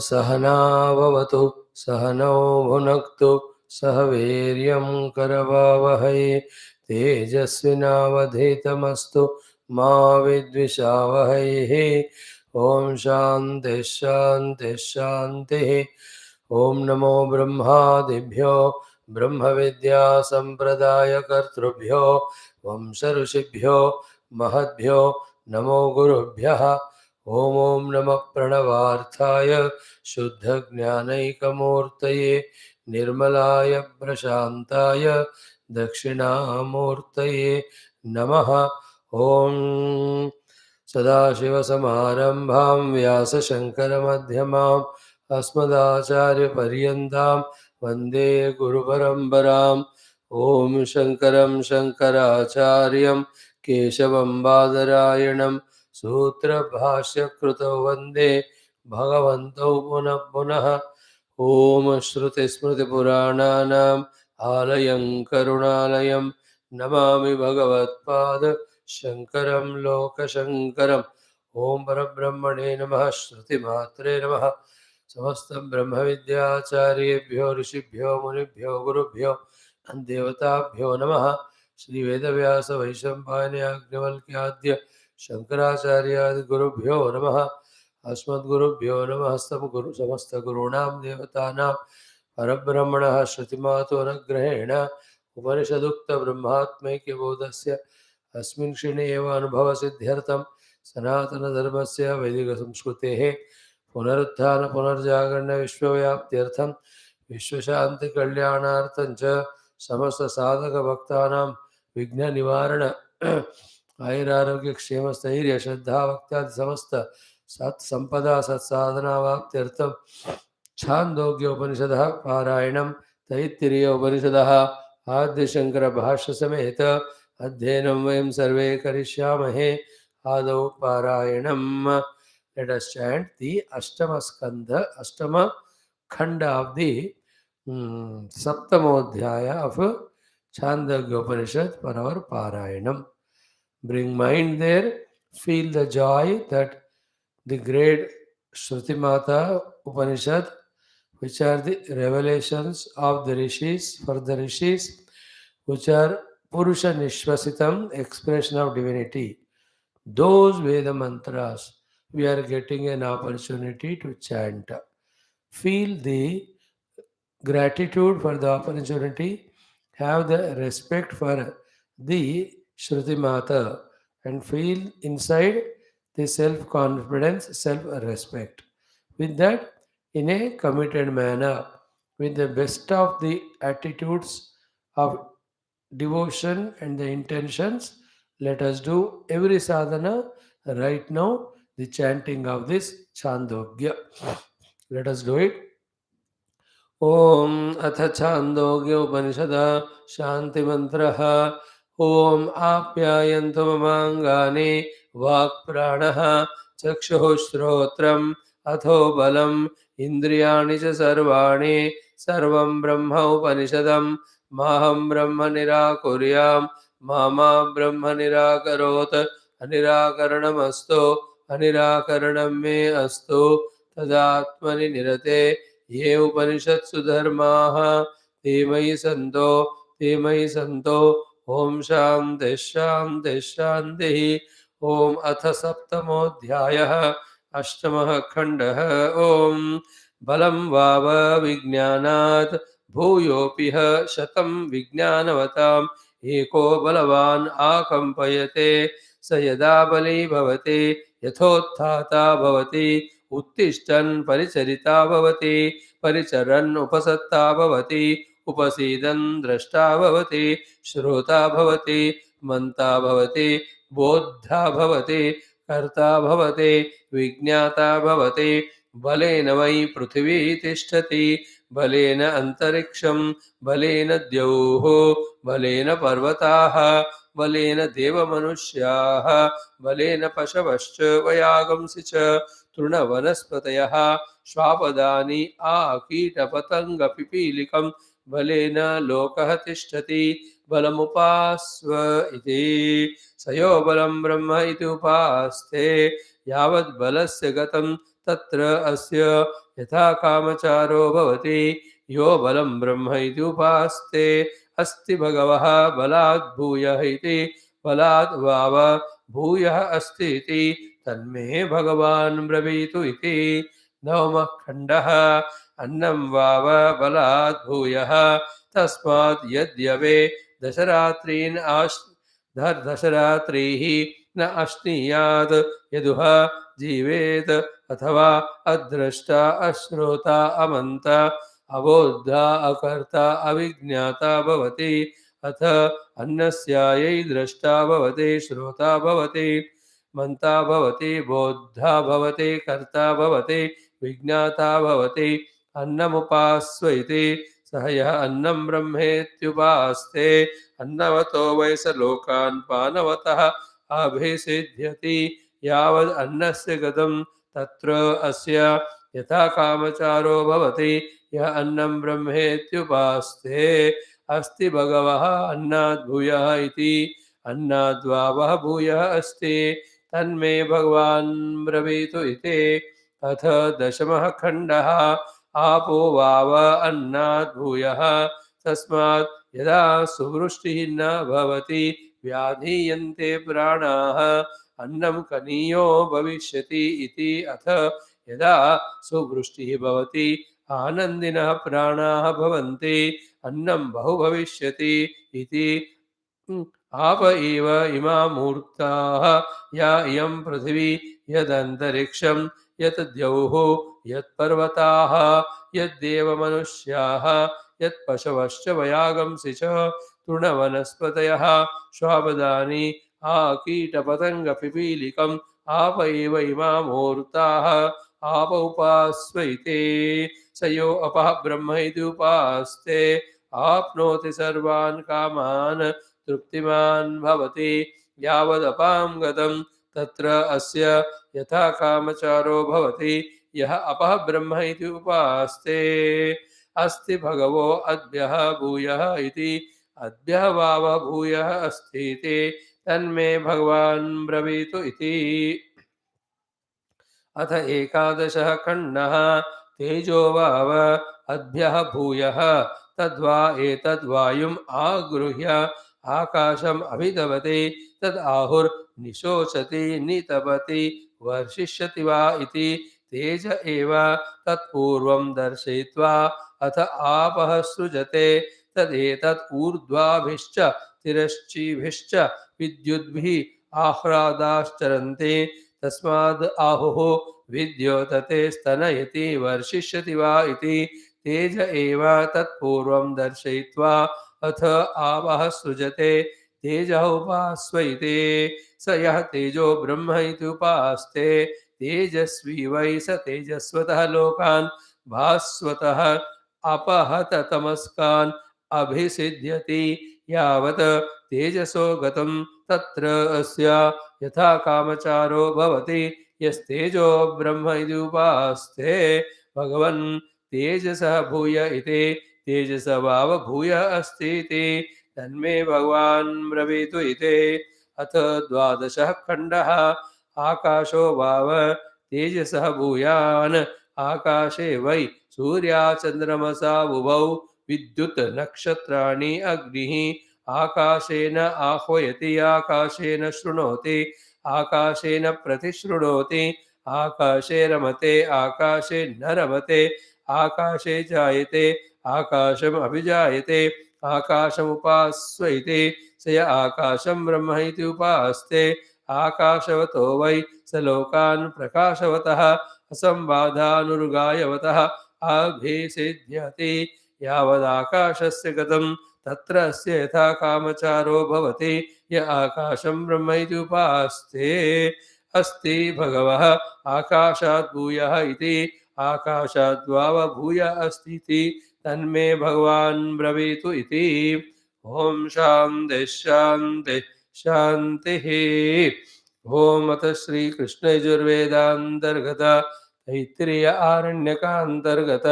सहनाववतु सहनौ भुनक्तु सह वीर्यं करवावहै तेजस्विनावधीतमस्तु मा विद्विषावहैः। ओम शांति शांति शांति। ओम नमो ब्रह्मादिभ्यो ब्रह्म विद्या संप्रदाय कर्तृभ्यो वंश ऋषिभ्यो महद्भ्यो नमो गुरुभ्यः। ओम ओम नमः प्रणवार्थाय शुद्ध ज्ञानैकमूर्तये निर्मलाय प्रशांताय दक्षिणामूर्तये नमः। ओम सदाशिवसमारम्भां व्यासशङ्करमध्यमाम् अस्मदाचार्यपर्यन्तां वन्दे गुरुपरम्पराम्। ॐ शङ्करं शङ्कराचार्यं केशवं बादरायणं सूत्रभाष्यकृतौ वन्दे भगवन्तौ पुनः पुनः। ॐ श्रुतिस्मृतिपुराणानाम् आलयं करुणालयं नमामि भगवत्पाद शंकरं लोकशंकरम्। ओम परब्रह्मणे नमः। श्रुतिमात्रे नमः। समस्त ब्रह्म विद्याचार्येभ्यो ऋषिभ्यो मुनिभ्यो गुरुभ्यो देवताभ्यो नमः। श्री वेदव्यास वैशंपायन याज्ञवल्क्याद्य शंकराचार्यादि गुरुभ्यो नमः। अस्मद्गुरुभ्यो नमः। समस्त गुरूणां देवतानां परब्रह्मणः श्रुतिमातो अनुग्रहेण उपनिषदुक्त ब्रह्मात्मैक्यबोधस्य अस्मिन् क्षणे एव अनुभवसिद्ध्यर्थं सनातनधर्मस्य वैदिकसंस्कृतेः पुनरुत्थान पुनर्जागरण विश्वव्याप्त्यर्थं विश्वशान्तिकल्याणार्थं च समस्तसाधकभक्तानां विघ्ननिवारण आयुरारोग्यक्षेमस्थैर्य श्रद्धाभक्त्यादि समस्त सत्सम्पदा सत्साधनावाप्त्यर्थं छान्दोग्य उपनिषदः पारायणं तैत्तिरीय उपनिषदः आद्यशंकर भाष्य समेत अध्ययनं वयं सर्वे करिष्यामहे। आदौ पारायणम्। Let us chant the Ashtama Skandha, Ashtama Khanda of the Saptamodhyaya of Chandogya Upanishad for our Parayanam. Bring mind there, feel the joy that the great Shruti Mata Upanishad, which are the revelations of the rishis, for the rishis, which are Purusha Nishvasitam, expression of divinity. Those Veda mantras, we are getting an opportunity to chant. Feel the gratitude for the opportunity, have the respect for the Shruti Mata, and feel inside the self-confidence, self-respect. With that, in a committed manner, with the best of the attitudes of devotion and the intentions, let us do every sadhana right now, the chanting of this Chandogya. Let us do it. ओम अथ छांदोग्य उपनिषद शांति मंत्रः। ओम आप्यायन्तु ममांगानि वाक् प्राणः चक्षुः श्रोत्रम् अथो बलम् इन्द्रियाणि च सर्वाणि सर्वं ब्रह्म उपनिषदम् माहं ब्रह्म निराकुर्याम् मा ब्रह्म निराकरोत् अनिराकरणमस्तु अनिराकरणं मे अस्तु तदात्मनि निरते ये उपनिषत्सु धर्माः ते मयि सन्तो ओम शान्तिः शान्तिः शान्तिः। ओम अथ सप्तमोऽध्यायः अष्टमः खण्डः। ओम बलं वाव विज्ञानात् भूयोऽपि ह शतं विज्ञानवताम् एको बलवान् आकम्पयते स यदा बली भवति यथोत्थाता भवति उत्तिष्ठन् परिचरिता भवति परिचरन् उपसत्ता भवति उपसीदन् द्रष्टा भवति श्रोता भवति मन्ता भवति बोद्धा भवति कर्ता भवति विज्ञाता भवति बलेन वै पृथिवी तिष्ठति बलेन अन्तरिक्षं बलेन द्यौः बलेन पर्वताः बलेन देवमनुष्याः बलेन पशवश्च वयागंसि च तृणवनस्पतयः श्वापदानि आकीटपतङ्गपिपीलिकं बलेन लोकः तिष्ठति बलमुपास्व इति स यो बलं ब्रह्म इति उपास्ते यावत् बलस्य गतं तत्र अस्य यथा कामचारो भवति यो बलं ब्रह्म इति उपास्ते अस्ति भगवः बलात् भूयः इति बलात् वाव भूयः अस्ति इति तन्मे भगवान् ब्रवीतु इति नवमः खण्डः अन्नं वाव बलात् भूयः तस्मात् यद्यवे दशरात्रीन् दशरात्रिः न अश्नीयात् यदुह जीवेत अथवा अद्रष्टा अश्रोता अमन्त अबोद्धा अकर्ता अविज्ञाता भवति अथ अन्यस्यायै द्रष्टा भवति श्रोता भवति मन्ता भवति बोद्धा भवति कर्ता भवति विज्ञाता भवति अन्नमुपास्व इति सह यः अन्नं ब्रह्मेत्युपास्ते अन्नवतो वै स लोकान् पानवतः अभिसिद्ध्यति यावद् अन्नस्य गतं तत्र अस्य यथा कामचारो भवति यः अन्नं ब्रह्मेत्युपास्ते अस्ति भगवः अन्नाद् भूयः इति अन्नाद्वावः भूयः अस्ति तन्मे भगवान् ब्रवीतु इति अथ दशमः खण्डः आपो वाव अन्नाद् भूयः तस्मात् यदा सुवृष्टिः न भवति व्याधीयन्ते प्राणाः अन्नं कनीयो भविष्यति इति अथ यदा सुवृष्टिः भवति आनन्दिनः प्राणाः भवन्ति अन्नं बहु भविष्यति इति आप एव इमा मूर्ताः या इयं पृथिवी यदन्तरिक्षं यत् द्यौः यत्पर्वताः यद्देवमनुष्याः यत्पशवश्च वयागंसि च तृणवनस्पतयः श्वापदानि कीटपतङ्गपिपीलिकम् आप एव इमा मूर्ताः आप उपास्व इति स यो अपः ब्रह्म इति उपास्ते आप्नोति सर्वान् कामान् तृप्तिमान् भवति यावदपां गतं तत्र अस्य यथा कामचारो भवति यः अपः ब्रह्म इति उपास्ते अस्ति भगवो अद्भ्यः भूयः इति अद्भ्यः वाव भूयः अस्ति इति तन्मे भगवान् ब्रवीतु इति अथ एकादशः खण्डः तेजो वाव अद्भ्यः भूयः तद्वा एतद्वायुम् आगृह्य आकाशम् अभिदवति तद् आहुर्निशोचति नितपति वर्षिष्यति वा इति तेज एव तत्पूर्वं दर्शयित्वा अथ आपः सृजते तदेतत् ऊर्ध्वाभिश्च तिरश्चीभिश्च विद्युद्भिः आह्लादाश्चरन्ति तस्माद् आहुः विद्योतते स्तनयति वर्षिष्यति वा इति तेज एव तत्पूर्वं दर्शयित्वा अथ आवः सृजते तेजः उपास्व इति स यः तेजो ब्रह्म इति उपास्ते तेजस्वी वै स तेजस्वतः लोकान् भास्वतः अपहत तमस्कान् अभिसिद्ध्यति यावत् तेजसो गतं तत्र अस्य यथा कामचारो भवति यस्तेजो ब्रह्म इति उपास्ते भगवन् तेजसः भूय इति तेजस वाव भूयः अस्ति इति तन्मे भगवान् ब्रवीतु इति अथ द्वादशः खण्डः आकाशो वाव तेजसः भूयान् आकाशे वै सूर्याचन्द्रमसा उभौ विद्युत् नक्षत्राणि अग्निः आकाशेन आह्वयति आकाशेन शृणोति आकाशेन प्रतिशृणोति आकाशे रमते आकाशे न रमते आकाशे जायते आकाशम् अभिजायते आकाशमुपास्व इति स य आकाशं ब्रह्म इति उपास्ते आकाशवतो वै स लोकान् प्रकाशवतः असंबाधानुर्गायवतः अभिसिद्ध्यति यावदाकाशस्य गतं तत्र अस्य यथा कामचारो भवति य आकाशं ब्रह्म इति उपास्ते अस्ति भगवः आकाशात् भूयः इति आकाशाद्वाव भूयः अस्ति इति तन्मे भगवान् ब्रवीतु इति ॐ शान्तिः शान्तिः शान्तिः ॐ अथ श्रीकृष्णयजुर्वेदान्तर्गत तैत्तिरीय आरण्यकान्तर्गत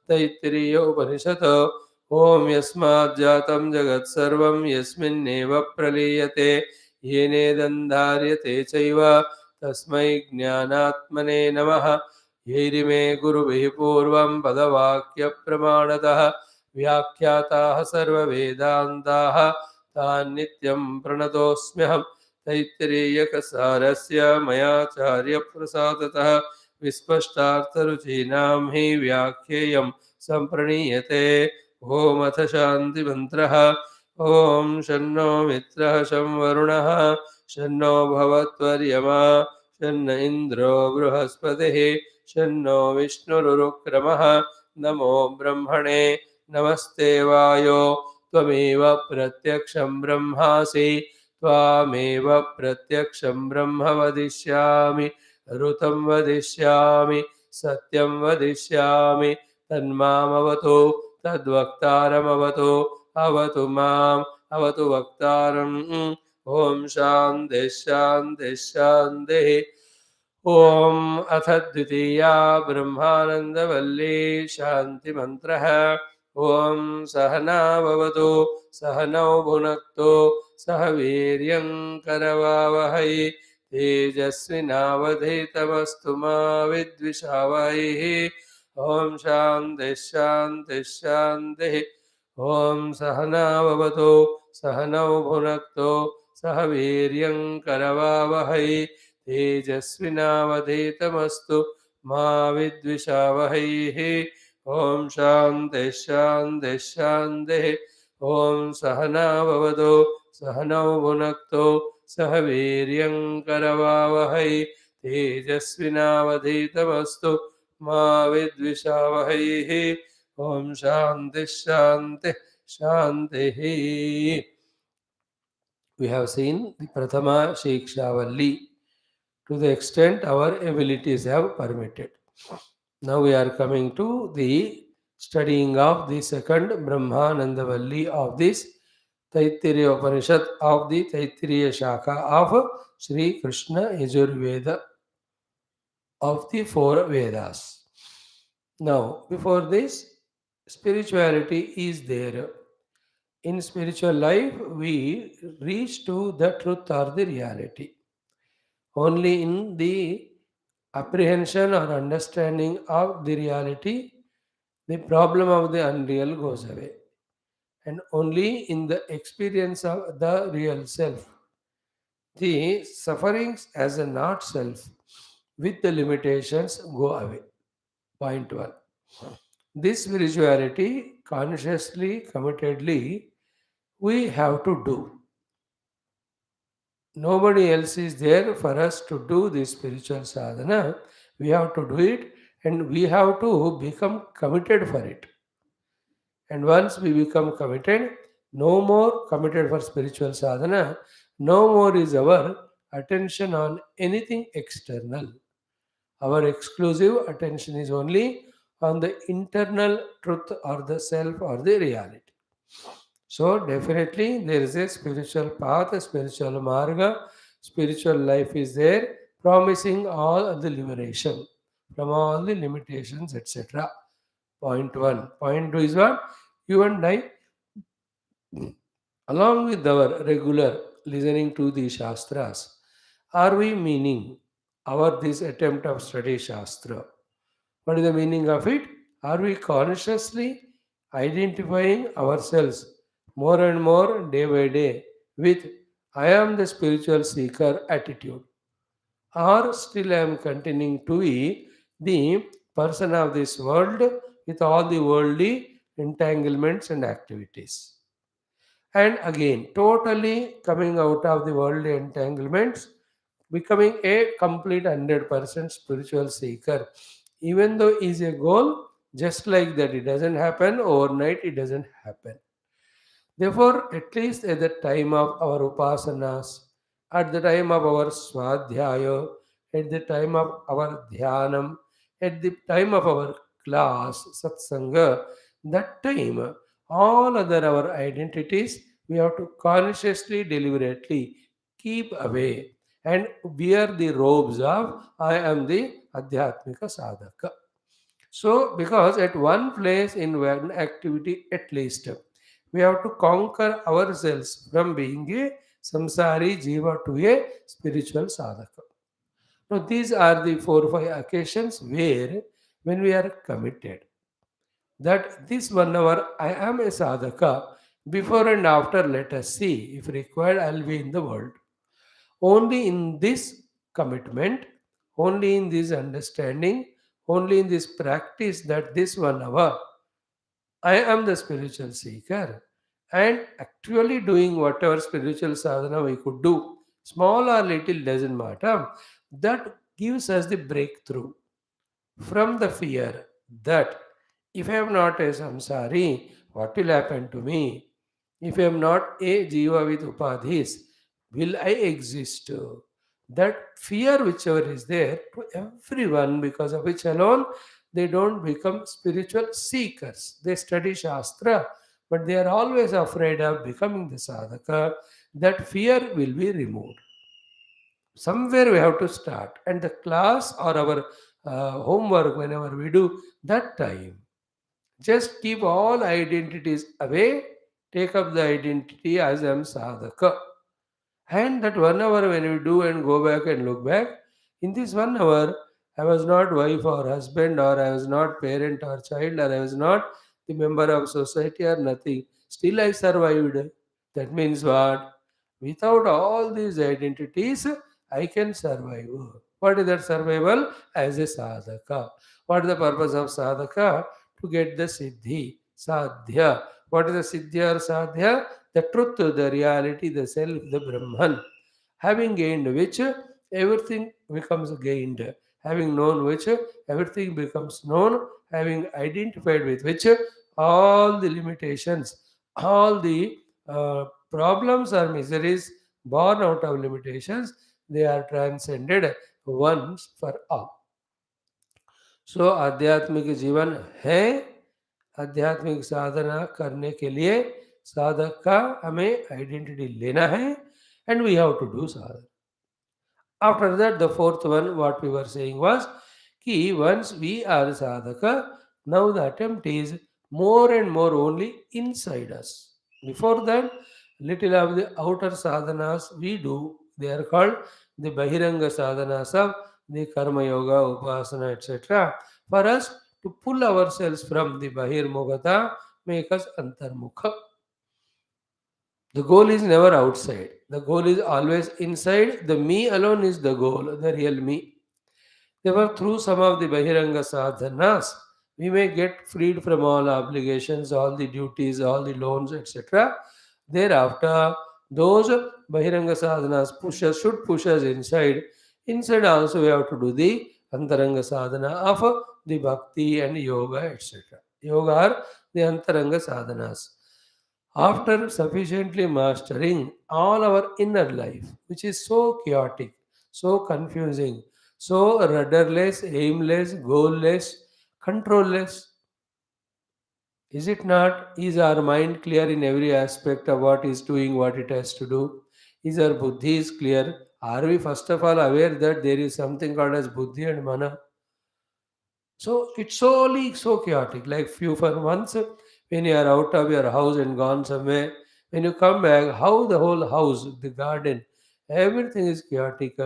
तैत्तिरीय उपनिषत् ॐ यस्माज्जातं जगत्सर्वं यस्मिन्नेव प्रलीयते येनेदन्धार्यते चैव तस्मै ज्ञानात्मने नमः यैरिमे गुरुभिः पूर्वं पदवाक्यप्रमाणतः व्याख्याताः सर्ववेदान्ताः तान् नित्यं प्रणतोऽस्म्यहम् तैत्तिरीयकसारस्य मयाचार्यप्रसादतः विस्पष्टार्थरुचीनां हि व्याख्येयं सम्प्रणीयते। ओमथ शान्तिमन्त्रः। ॐ शन्नो मित्रः शं वरुणः शन्नो भवत्वर्यमा शन्न इन्द्रो बृहस्पतिः शन्नो विष्णुरुक्रमः। नमो ब्रह्मणे नमस्ते वायो त्वमेव प्रत्यक्षं ब्रह्मासि त्वामेव प्रत्यक्षं ब्रह्म वदिष्यामि ऋतं वदिष्यामि सत्यं वदिष्यामि तन्मामवतु तद्वक्तारमवतु अवतु माम् अवतु वक्तारम्। ॐ शान्तिः शान्तिः शान्तिः। ॐ अथ द्वितीया ब्रह्मानन्दवल्ली शान्तिमन्त्रः। ॐ सहना भवतु सहनौ भुनक्तु सह वीर्यं करवावहै तेजस्विनावधीतमस्तु मा विद्विषावहैः। ॐ शान्तिः शान्तिः शान्तिः। ॐ सहना भवतु सहनौ भुनक्तु सह वीर्यं करवावहै तेजस्विनावधीतमस्तु मा विद्विषावहैः। ॐ शान्तिः शान्तिः शान्तिः। ॐ सहना भवतु सहनौ भुनक्तु सह वीर्यं करवावहै तेजस्विनावधीतमस्तु मा विद्विषावहैः। ॐ शान्तिः शान्तिः शान्तिः। We have seen the Prathama Shikshavalli to the extent our abilities have permitted. Now we are coming to the studying of the second Brahmananda Valli of this Taittiriya Upanishad of the Taittiriya Shaka of Sri Krishna Yajurveda of the four Vedas. Now, before this, spirituality is there. In spiritual life, we reach to the truth or the reality. Only in the apprehension or understanding of the reality, the problem of the unreal goes away. And only in the experience of the real self, the sufferings as a not self with the limitations go away. Point one. This spirituality, consciously, committedly, we have to do. Nobody else is there for us to do this spiritual sadhana. We have to do it and we have to become committed for it. And once we become committed, no more committed for spiritual sadhana, no more is our attention on anything external. Our exclusive attention is only on the internal truth or the self or the reality. So definitely there is a spiritual path, a spiritual marga, spiritual life is there, promising all the liberation from all the limitations, etc. Point one. Point two is what? You and I, along with our regular listening to the Shastras, are we meaning our this attempt of study Shastra? What is the meaning of it? Are we consciously identifying ourselves more and more day by day with I am the spiritual seeker attitude? Or still I am continuing to be the person of this world with all the worldly entanglements and activities? And again, totally coming out of the worldly entanglements, becoming a complete 100% spiritual seeker. Even though is a goal, just like that, it doesn't happen overnight, it doesn't happen. Therefore, at least at the time of our upasanas, at the time of our swadhyaya, at the time of our dhyanam, at the time of our class, satsanga, that time, all other our identities, we have to consciously, deliberately keep away and wear the robes of I am the Adhyatmika Sadhaka. So, because at one place in one activity at least, we have to conquer ourselves from being a samsari jiva to a spiritual sadhaka. Now, these are the 4 or 5 occasions where, when we are committed, that this 1 hour I am a sadhaka, before and after, let us see. If required, I'll be in the world. Only in this commitment, only in this understanding, only in this practice, that this 1 hour I am the spiritual seeker, and actually doing whatever spiritual sadhana we could do, small or little doesn't matter, that gives us the breakthrough from the fear that if I am not a samsari, what will happen to me? If I am not a jiva with upadhis, will I exist? That fear, whichever is there to everyone, because of which alone they don't become spiritual seekers. They study Shastra, but they are always afraid of becoming the sadhaka. That fear will be removed. Somewhere we have to start, and the class or our homework, whenever we do, that time, just keep all identities away, take up the identity as I am sadhaka. And that 1 hour when we do and go back and look back, in this 1 hour, I was not wife or husband, or I was not parent or child, or I was not the member of society or nothing. Still I survived. That means what? Without all these identities, I can survive. What is that survival? As a sadhaka. What is the purpose of sadhaka? To get the siddhi, sadhya. What is the siddhi or sadhya? The truth, the reality, the self, the Brahman. Having gained which, everything becomes gained. Having known which, everything becomes known. Having identified with which, all the limitations, all the problems or miseries born out of limitations, they are transcended once for all. सो आध्यात्मिक जीवन है, आध्यात्मिक साधना करने के लिए साधक का हमें आइडेंटिटी लेना है, and we have to do sadhana. After that, the fourth one, what we were saying was, ki once we are sadhaka, now the attempt is more and more only inside us. Before that, little of the outer sadhanas we do, they are called the Bahiranga sadhanas of the Karma Yoga, Upasana, etc. For us to pull ourselves from the Bahirmugata, make us Antarmukha. The goal is never outside. The goal is always inside. The me alone is the goal, the real me. Therefore, through some of the Bahiranga sadhanas, we may get freed from all obligations, all the duties, all the loans, etc. Thereafter, those Bahiranga sadhanas should push us inside. Inside also we have to do the Antaranga sadhana of the Bhakti and Yoga, etc. Yoga are the Antaranga sadhanas. After sufficiently mastering all our inner life, which is so chaotic, so confusing, so rudderless, aimless, goalless, controlless, is it not? Is our mind clear in every aspect of what is doing, what it has to do? Is our buddhi is clear? Are we first of all aware that there is something called as buddhi and mana? So it's so chaotic. Like few for months, when you are out of your house and gone somewhere, when you come back, how the whole house, the garden, everything is chaotic.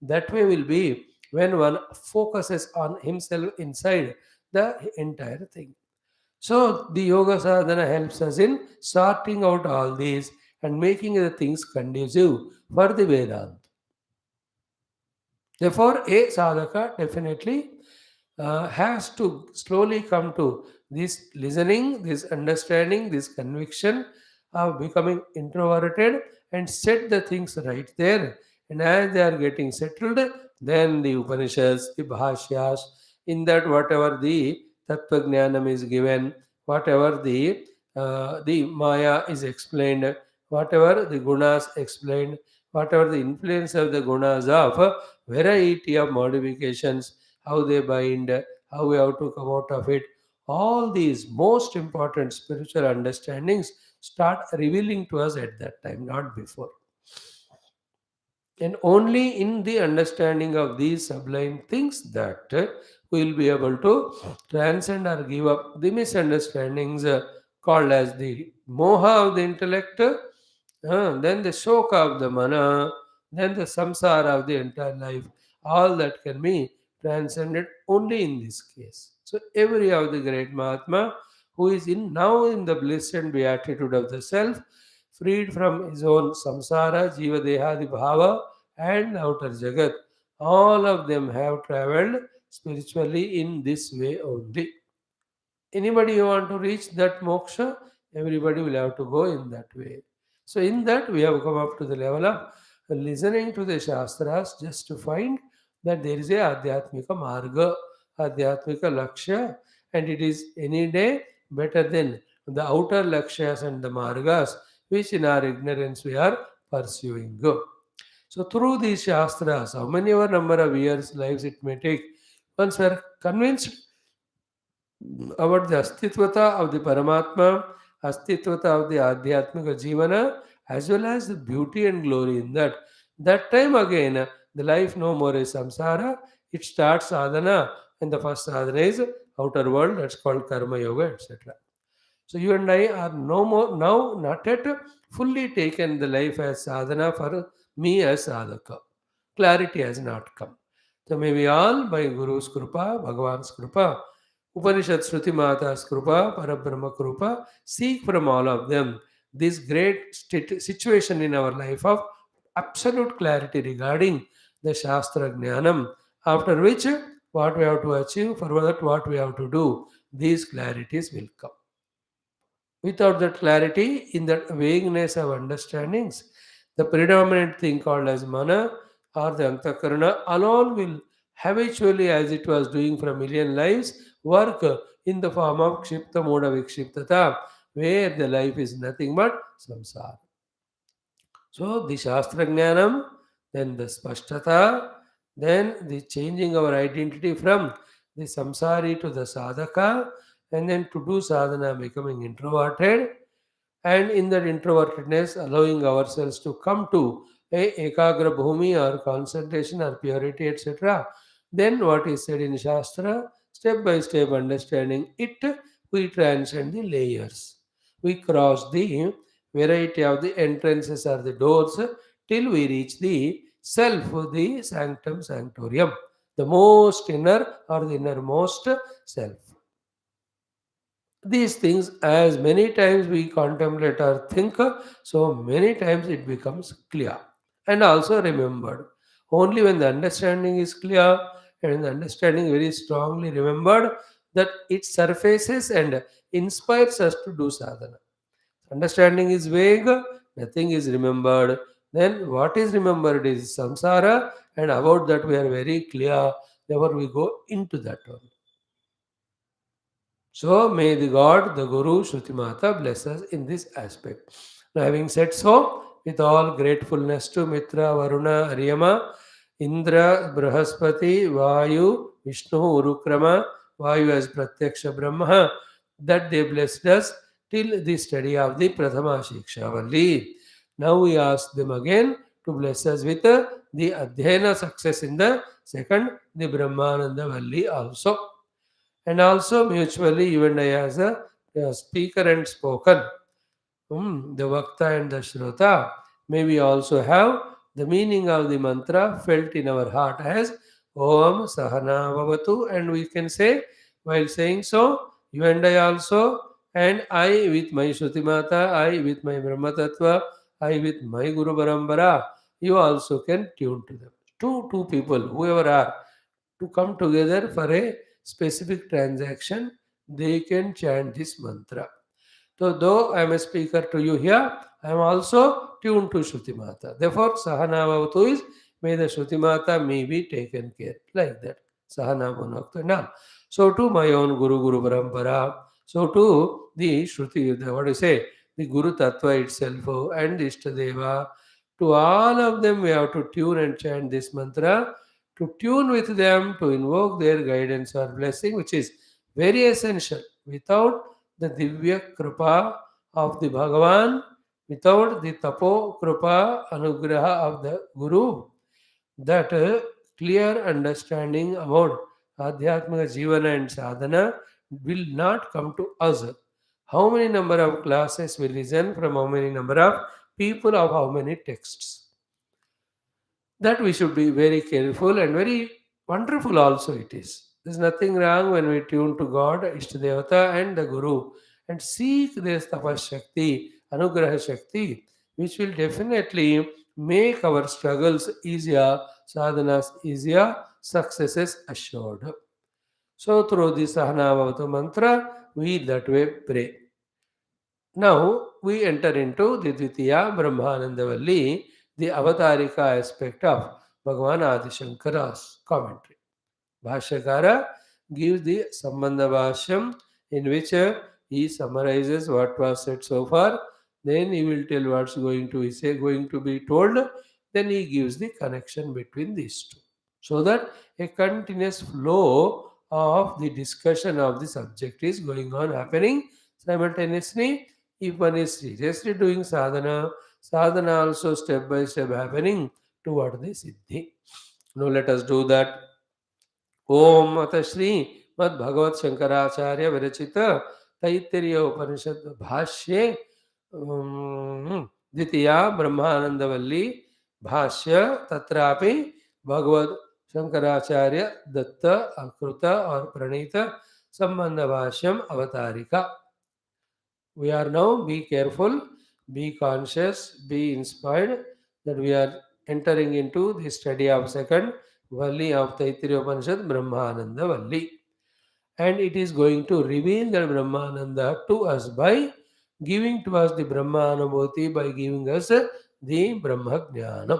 That way will be when one focuses on himself inside the entire thing. So the yoga sadhana helps us in sorting out all these and making the things conducive for the Vedanta. Therefore, a sadhaka definitely has to slowly come to this listening, this understanding, this conviction of becoming introverted and set the things right there. And as they are getting settled, then the Upanishads, the Bhashyas, in that whatever the Tattva Jnanam is given, whatever the Maya is explained, whatever the Gunas explained, whatever the influence of the Gunas of variety of modifications, how they bind, how we have to come out of it. All these most important spiritual understandings start revealing to us at that time, not before. And only in the understanding of these sublime things that we will be able to transcend or give up the misunderstandings called as the moha of the intellect, then the shoka of the mana, then the samsara of the entire life. all that can be transcended only in this case. So every of the great Mahatma who is in now in the bliss and beatitude of the self, freed from his own samsara, jiva dehadi bhava, and outer jagat, all of them have traveled spiritually in this way only. Anybody who want to reach that moksha, everybody will have to go in that way. So in that we have come up to the level of listening to the shastras just to find that there is a adhyatmika marga, adhyatmika lakshya, and it is any day better than the outer lakshyas and the margas which in our ignorance we are pursuing. So through these shastras, how many ever number of years lives it may take, once we are convinced about the astitvata of the Paramatma, astitvata of the Adhyatmika Jivana, as well as the beauty and glory in that. That time again, the life no more is samsara, it starts sadhana, and the first sadhana is outer world, that's called karma yoga, etc. So you and I are no more now not yet fully taken the life as sadhana for me as sadhaka. Clarity has not come. So may we all by Guru's Krupa, Bhagavan's Krupa, Upanishad Shruti Mata's Krupa, Parabrahma Krupa, seek from all of them this great situation in our life of absolute clarity regarding the Shastra Jnanam, after which what we have to achieve, for that what we have to do, these clarities will come. Without that clarity, in that vagueness of understandings, the predominant thing called as mana or the antakarana alone will habitually, as it was doing for a million lives, work in the form of kshipta moda vikshiptata, where the life is nothing but samsara. So the Shastra Jnanam, then the Spashtata, then the changing our identity from the samsari to the sadhaka, and then to do sadhana becoming introverted, and in that introvertedness allowing ourselves to come to a ekagra bhumi or concentration or purity, etc. Then what is said in Shastra, step by step understanding it, we transcend the layers. We cross the variety of the entrances or the doors till we reach the self, the sanctum sanctorium, the most inner or the innermost self. These things, as many times we contemplate or think, so many times it becomes clear and also remembered. Only when the understanding is clear and the understanding very strongly remembered, that it surfaces and inspires us to do sadhana. Understanding is vague, nothing is remembered. Then what is remembered is samsara, and about that we are very clear. Therefore, we go into that one. So may the God, the Guru, Shruti Mata bless us in this aspect. Now, having said so, with all gratefulness to Mitra, Varuna, Ariyama, Indra, Brahaspati, Vayu, Vishnu, Urukrama, Vayu as Pratyaksha Brahma, that they blessed us till the study of the Prathama Shiksha Valli. Now we ask them again to bless us with the Adhyayana success in the second, the Brahmananda Valli also. And also mutually you and I as a speaker and spoken, the Vakta and the Shruta, may we also have the meaning of the mantra felt in our heart as Om Sahana Bhavatu, and we can say while saying so, you and I also, and I with my Shruti Mata, I with my Brahma Tattva, I with my Guru Parambara, you also can tune to them. Two people, whoever are, to come together for a specific transaction, they can chant this mantra. So, though I am a speaker to you here, I am also tuned to Shruti Mata. Therefore, Sahana Bhavatu is, may the Shruti Mata may be taken care, like that. Sahana Bhavatu and all. So, to my own Guru Parampara, so to the Shruti, what do you say, the Guru Tattva itself and the Ishtadeva, to all of them we have to tune and chant this mantra, to tune with them, to invoke their guidance or blessing, which is very essential. Without the Divya Kripa of the Bhagavan, without the Tapo Kripa Anugraha of the Guru, that clear understanding about Adhyatmika Jivana and Sadhana will not come to us. How many number of classes we listen from how many number of people of how many texts? That we should be very careful and very wonderful also it is. There's nothing wrong when we tune to God, Ishtadevata and the Guru and seek this tapas Shakti, Anugraha Shakti, which will definitely make our struggles easier, sadhanas easier, successes assured. So through this Sahanavavatu mantra, we that way pray. Now we enter into the Dvitiya Brahmananda Valli, the Avatarika aspect of Bhagavan Adi Shankara's commentary. Bhashyakara gives the Sambandha Bhashyam in which he summarizes what was said so far, then he will tell what's going to be told, then he gives the connection between these two. So that a continuous flow of the discussion of the subject is going on happening simultaneously. If one is seriously doing sadhana also step by step happening toward the siddhi. Now let us do that. ओम अथ श्री मद भगवत शंकराचार्य विरचित तैत्तिरीय उपनिषद भाष्ये द्वितीया ब्रह्मानंद वल्ली भाष्य तत्रापि भगवत शंकराचार्य दत्त अकृत और प्रणीत संबंध भाष्यम अवतारिका. We are now, be careful, be conscious, be inspired that we are entering into the study of second Valli of Taittiriya Upanishad, Brahmananda Valli. And it is going to reveal the Brahmananda to us by giving to us the Brahmanubhuti, by giving us the Brahma Jnana.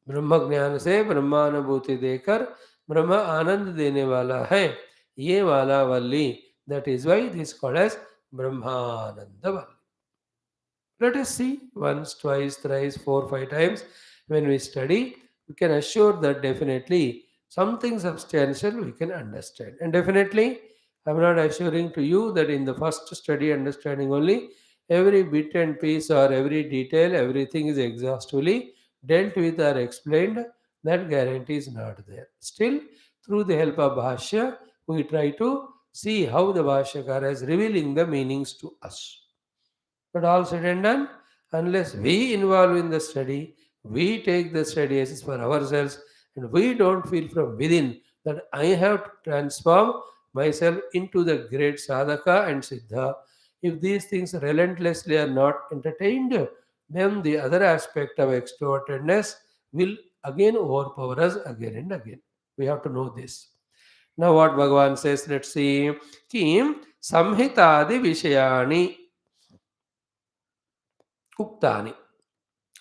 ब्रह्म ज्ञान से ब्रह्मानुभूति देकर ब्रह्म आनंद देने वाला है ये वाला वल्ली. That is why it is called as Brahmananda Valli. Let us see once, twice, thrice, 4, 5 times when we study, we can assure that definitely something substantial we can understand. And definitely, I'm not assuring to you that in the first study understanding only, every bit and piece or every detail, everything is exhaustively dealt with or explained. That guarantee is not there. Still, through the help of Bhashya, we try to see how the Bhashyakara is revealing the meanings to us. But all said and done, unless we involve in the study, we take the study as for ourselves, and we don't feel from within that I have to transform myself into the great sadhaka and siddha. If these things relentlessly are not entertained, then the other aspect of extrovertedness will again overpower us again and again. We have to know this. Now, what Bhagavan says, let's see. Kim samhitadi vishayani uktani.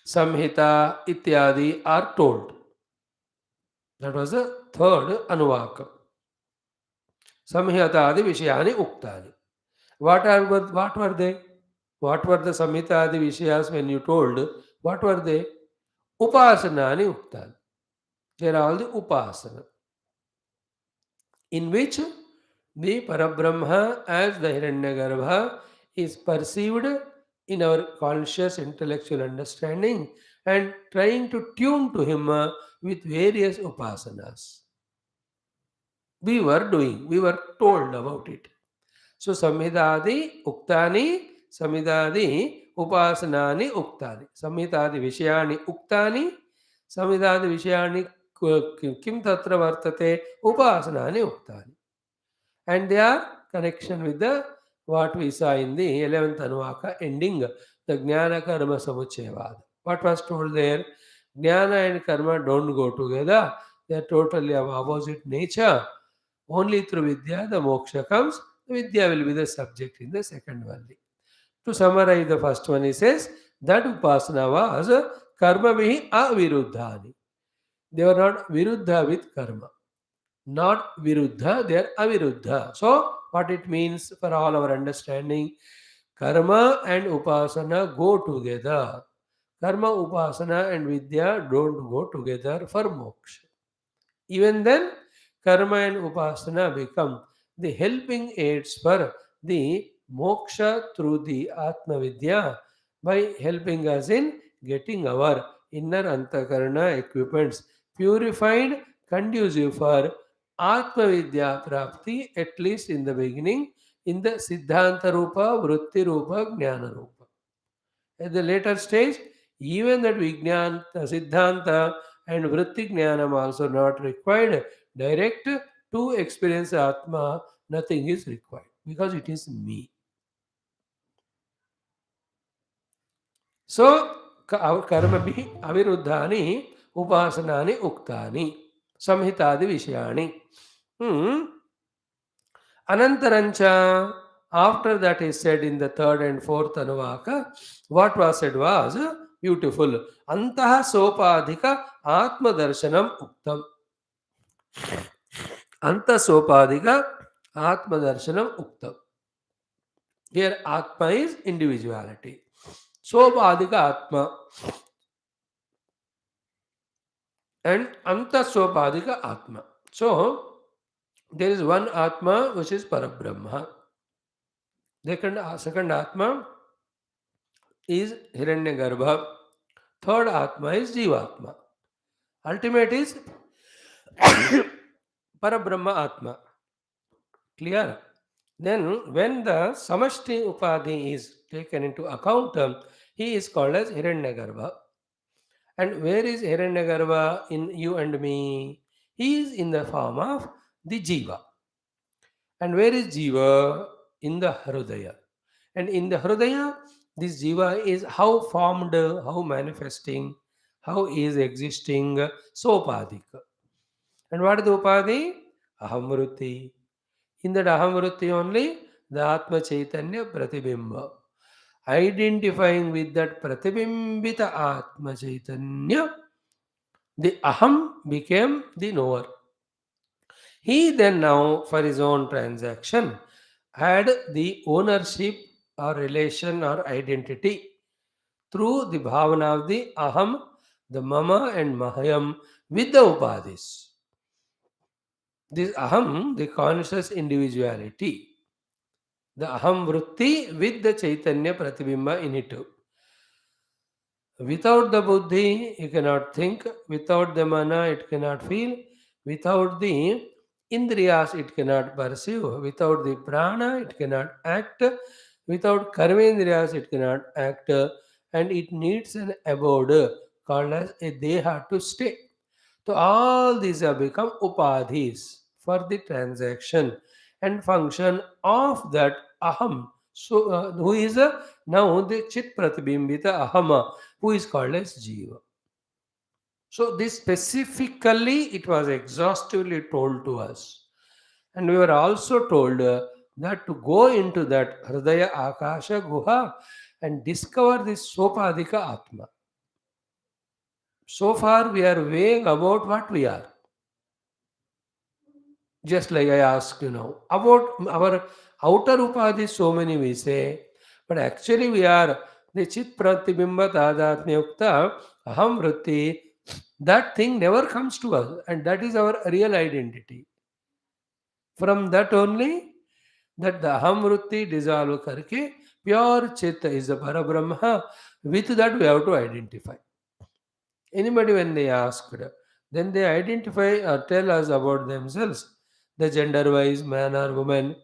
Samhita ityadi are told. That was the third anuvakam. Samhitadi vishayani uktani. What were they? What were the samhitadi vishayas when you told? What were they? Upasanani uktani. They are all the upasana. In which the Parabrahma as the Hiranyagarbha is perceived in our conscious intellectual understanding and trying to tune to him with various upasanas. We were told about it. So Samhitadi Uktani, Samhitadi Upasanani Uktani. Samhitadi Vishayani Uktani, Samhitadi Vishayani Kim Tatra Vartate Upasanani Uktani. And they are connection with the what we saw in the 11th Anuvaka ending, the Jnana Karma Samuchayavad. What was told there? Jnana and Karma don't go together. They are totally of opposite nature. Only through Vidya the moksha comes. Vidya will be the subject in the second Valli. To summarize the first one, he says that Upasana was Karma Vihi Aviruddhani. They were not Viruddha with Karma. Not Viruddha, they are Aviruddha. So, what it means for all our understanding, Karma and Upasana go together. Karma, Upasana and Vidya don't go together for moksha. Even then, Karma and Upasana become the helping aids for the moksha through the Atma Vidya by helping us in getting our inner Antakarana equipments purified, conducive for Atma Vidya Prapti, at least in the beginning, in the Siddhanta Rupa, Vritti Rupa, Jnana Rupa. At the later stage, Even that Vijnana, Siddhanta and Vritti Jnanam also not required. Direct to experience Atma, nothing is required because it is me. So, कर्मभिः अविरुद्धानि उपासनानि उक्तानि संहितादि विषयाणि. Hmm. Anantarancha, after that is said in the third and fourth Anuvaka, what was said was beautiful. Antaha sopadhika atma darshanam uktam. Anta sopadhika atma darshanam uktam. Here atma is individuality. Sopadhika atma and anta sopadhika atma. So there is one atma which is Parabrahma. Second atma is Hiranyagarbha. Third Atma is Jivatma. Ultimate is Parabrahma Atma. Clear? Then, when the Samashti Upadhi is taken into account, he is called as Hiranyagarbha. And where is Hiranyagarbha in you and me? He is in the form of the Jiva. And where is Jiva? In the Hrudaya. And in the Hrudaya, this Jiva is how formed, how manifesting, how is existing, sopadhika. And what is the upadhi? Ahamvruti. In that ahamvruti only, the Atma Chaitanya Pratibimba. Identifying with that Pratibimbita Atma Chaitanya, the Aham became the knower. He then now, for his own transaction, had the ownership or relation or identity through the bhavana of the aham, the mama and mahayam with the upadhis. This aham, the conscious individuality, the aham vritti with the chaitanya pratibimba in it. Without the buddhi, you cannot think. Without the mana, it cannot feel. Without the indriyas, it cannot perceive. Without the prana, it cannot act. Without karmendriyas, it cannot act. And it needs an abode called as a deha to stay. So all these have become upadhis for the transaction and function of that aham. So who is now the chit pratibhimbita ahama, who is called as jiva. So this specifically it was exhaustively told to us, and we were also told that to go into that hridaya akasha guha and discover this sopadhika atma. So far we are weighing about what we are. Just like I asked, about our outer upadhi, so many we say, but actually we are the chit pratibimba tadatmyukta aham vritti. That thing never comes to us, and that is our real identity. From that only, that the aham vritti dissolve karke, pure chit is the parabrahma. With that we have to identify. Anybody when they asked, then they identify or tell us about themselves, the gender wise, man or woman,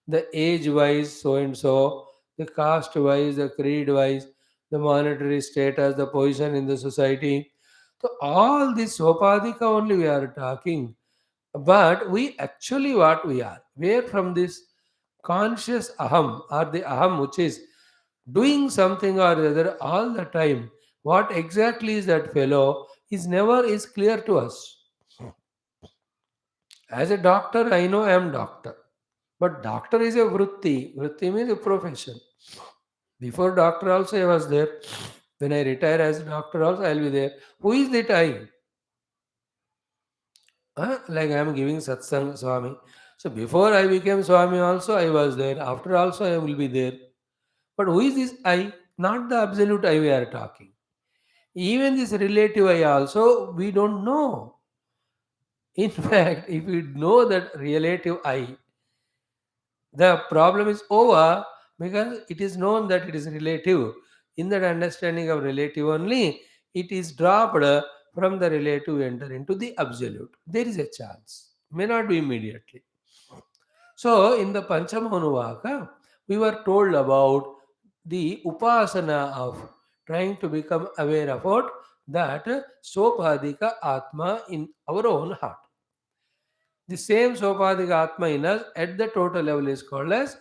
the age wise, so and so, the caste wise, the creed wise, the monetary status, the position in the society. So all this sopadika only we are talking, but we actually what we are. Where from this conscious aham or the aham which is doing something or the other all the time, what exactly is that fellow is never is clear to us. As a doctor, I know I am doctor, but doctor is a vritti. Vritti means a profession. Before doctor also I was there. When I retire as a doctor also I will be there. Who is that I? Like I am giving satsang swami, so before I became swami also I was there, after also I will be there. But who is this I? Not the absolute I we are talking. Even this relative I also we don't know. In fact, if we know that relative I, the problem is over because it is known that it is relative. In that understanding of relative only, it is dropped from the relative enter into the absolute. There is a chance. May not be immediately. So, in the Panchamahanuvaka, we were told about the upasana of trying to become aware about that Sopadika Atma in our own heart. The same Sopadika Atma in us at the total level is called as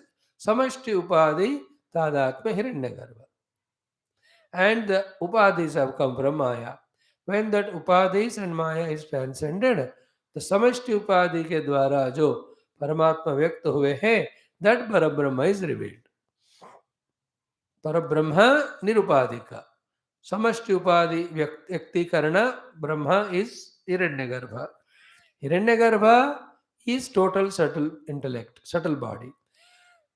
Samashti Upadi Tadatma Hiranyagarbha. And the Upadis have come from Maya. When that Upadis and Maya is transcended, the Samashti Upadi के द्वारा जो परमात्मा व्यक्त हुए हैं, that Parabrahma is revealed. Parabrahma nirupadika. Samashti upadi vyaktikarana Brahma is Hiranyagarbha. Hiranyagarbha is total subtle intellect, subtle body.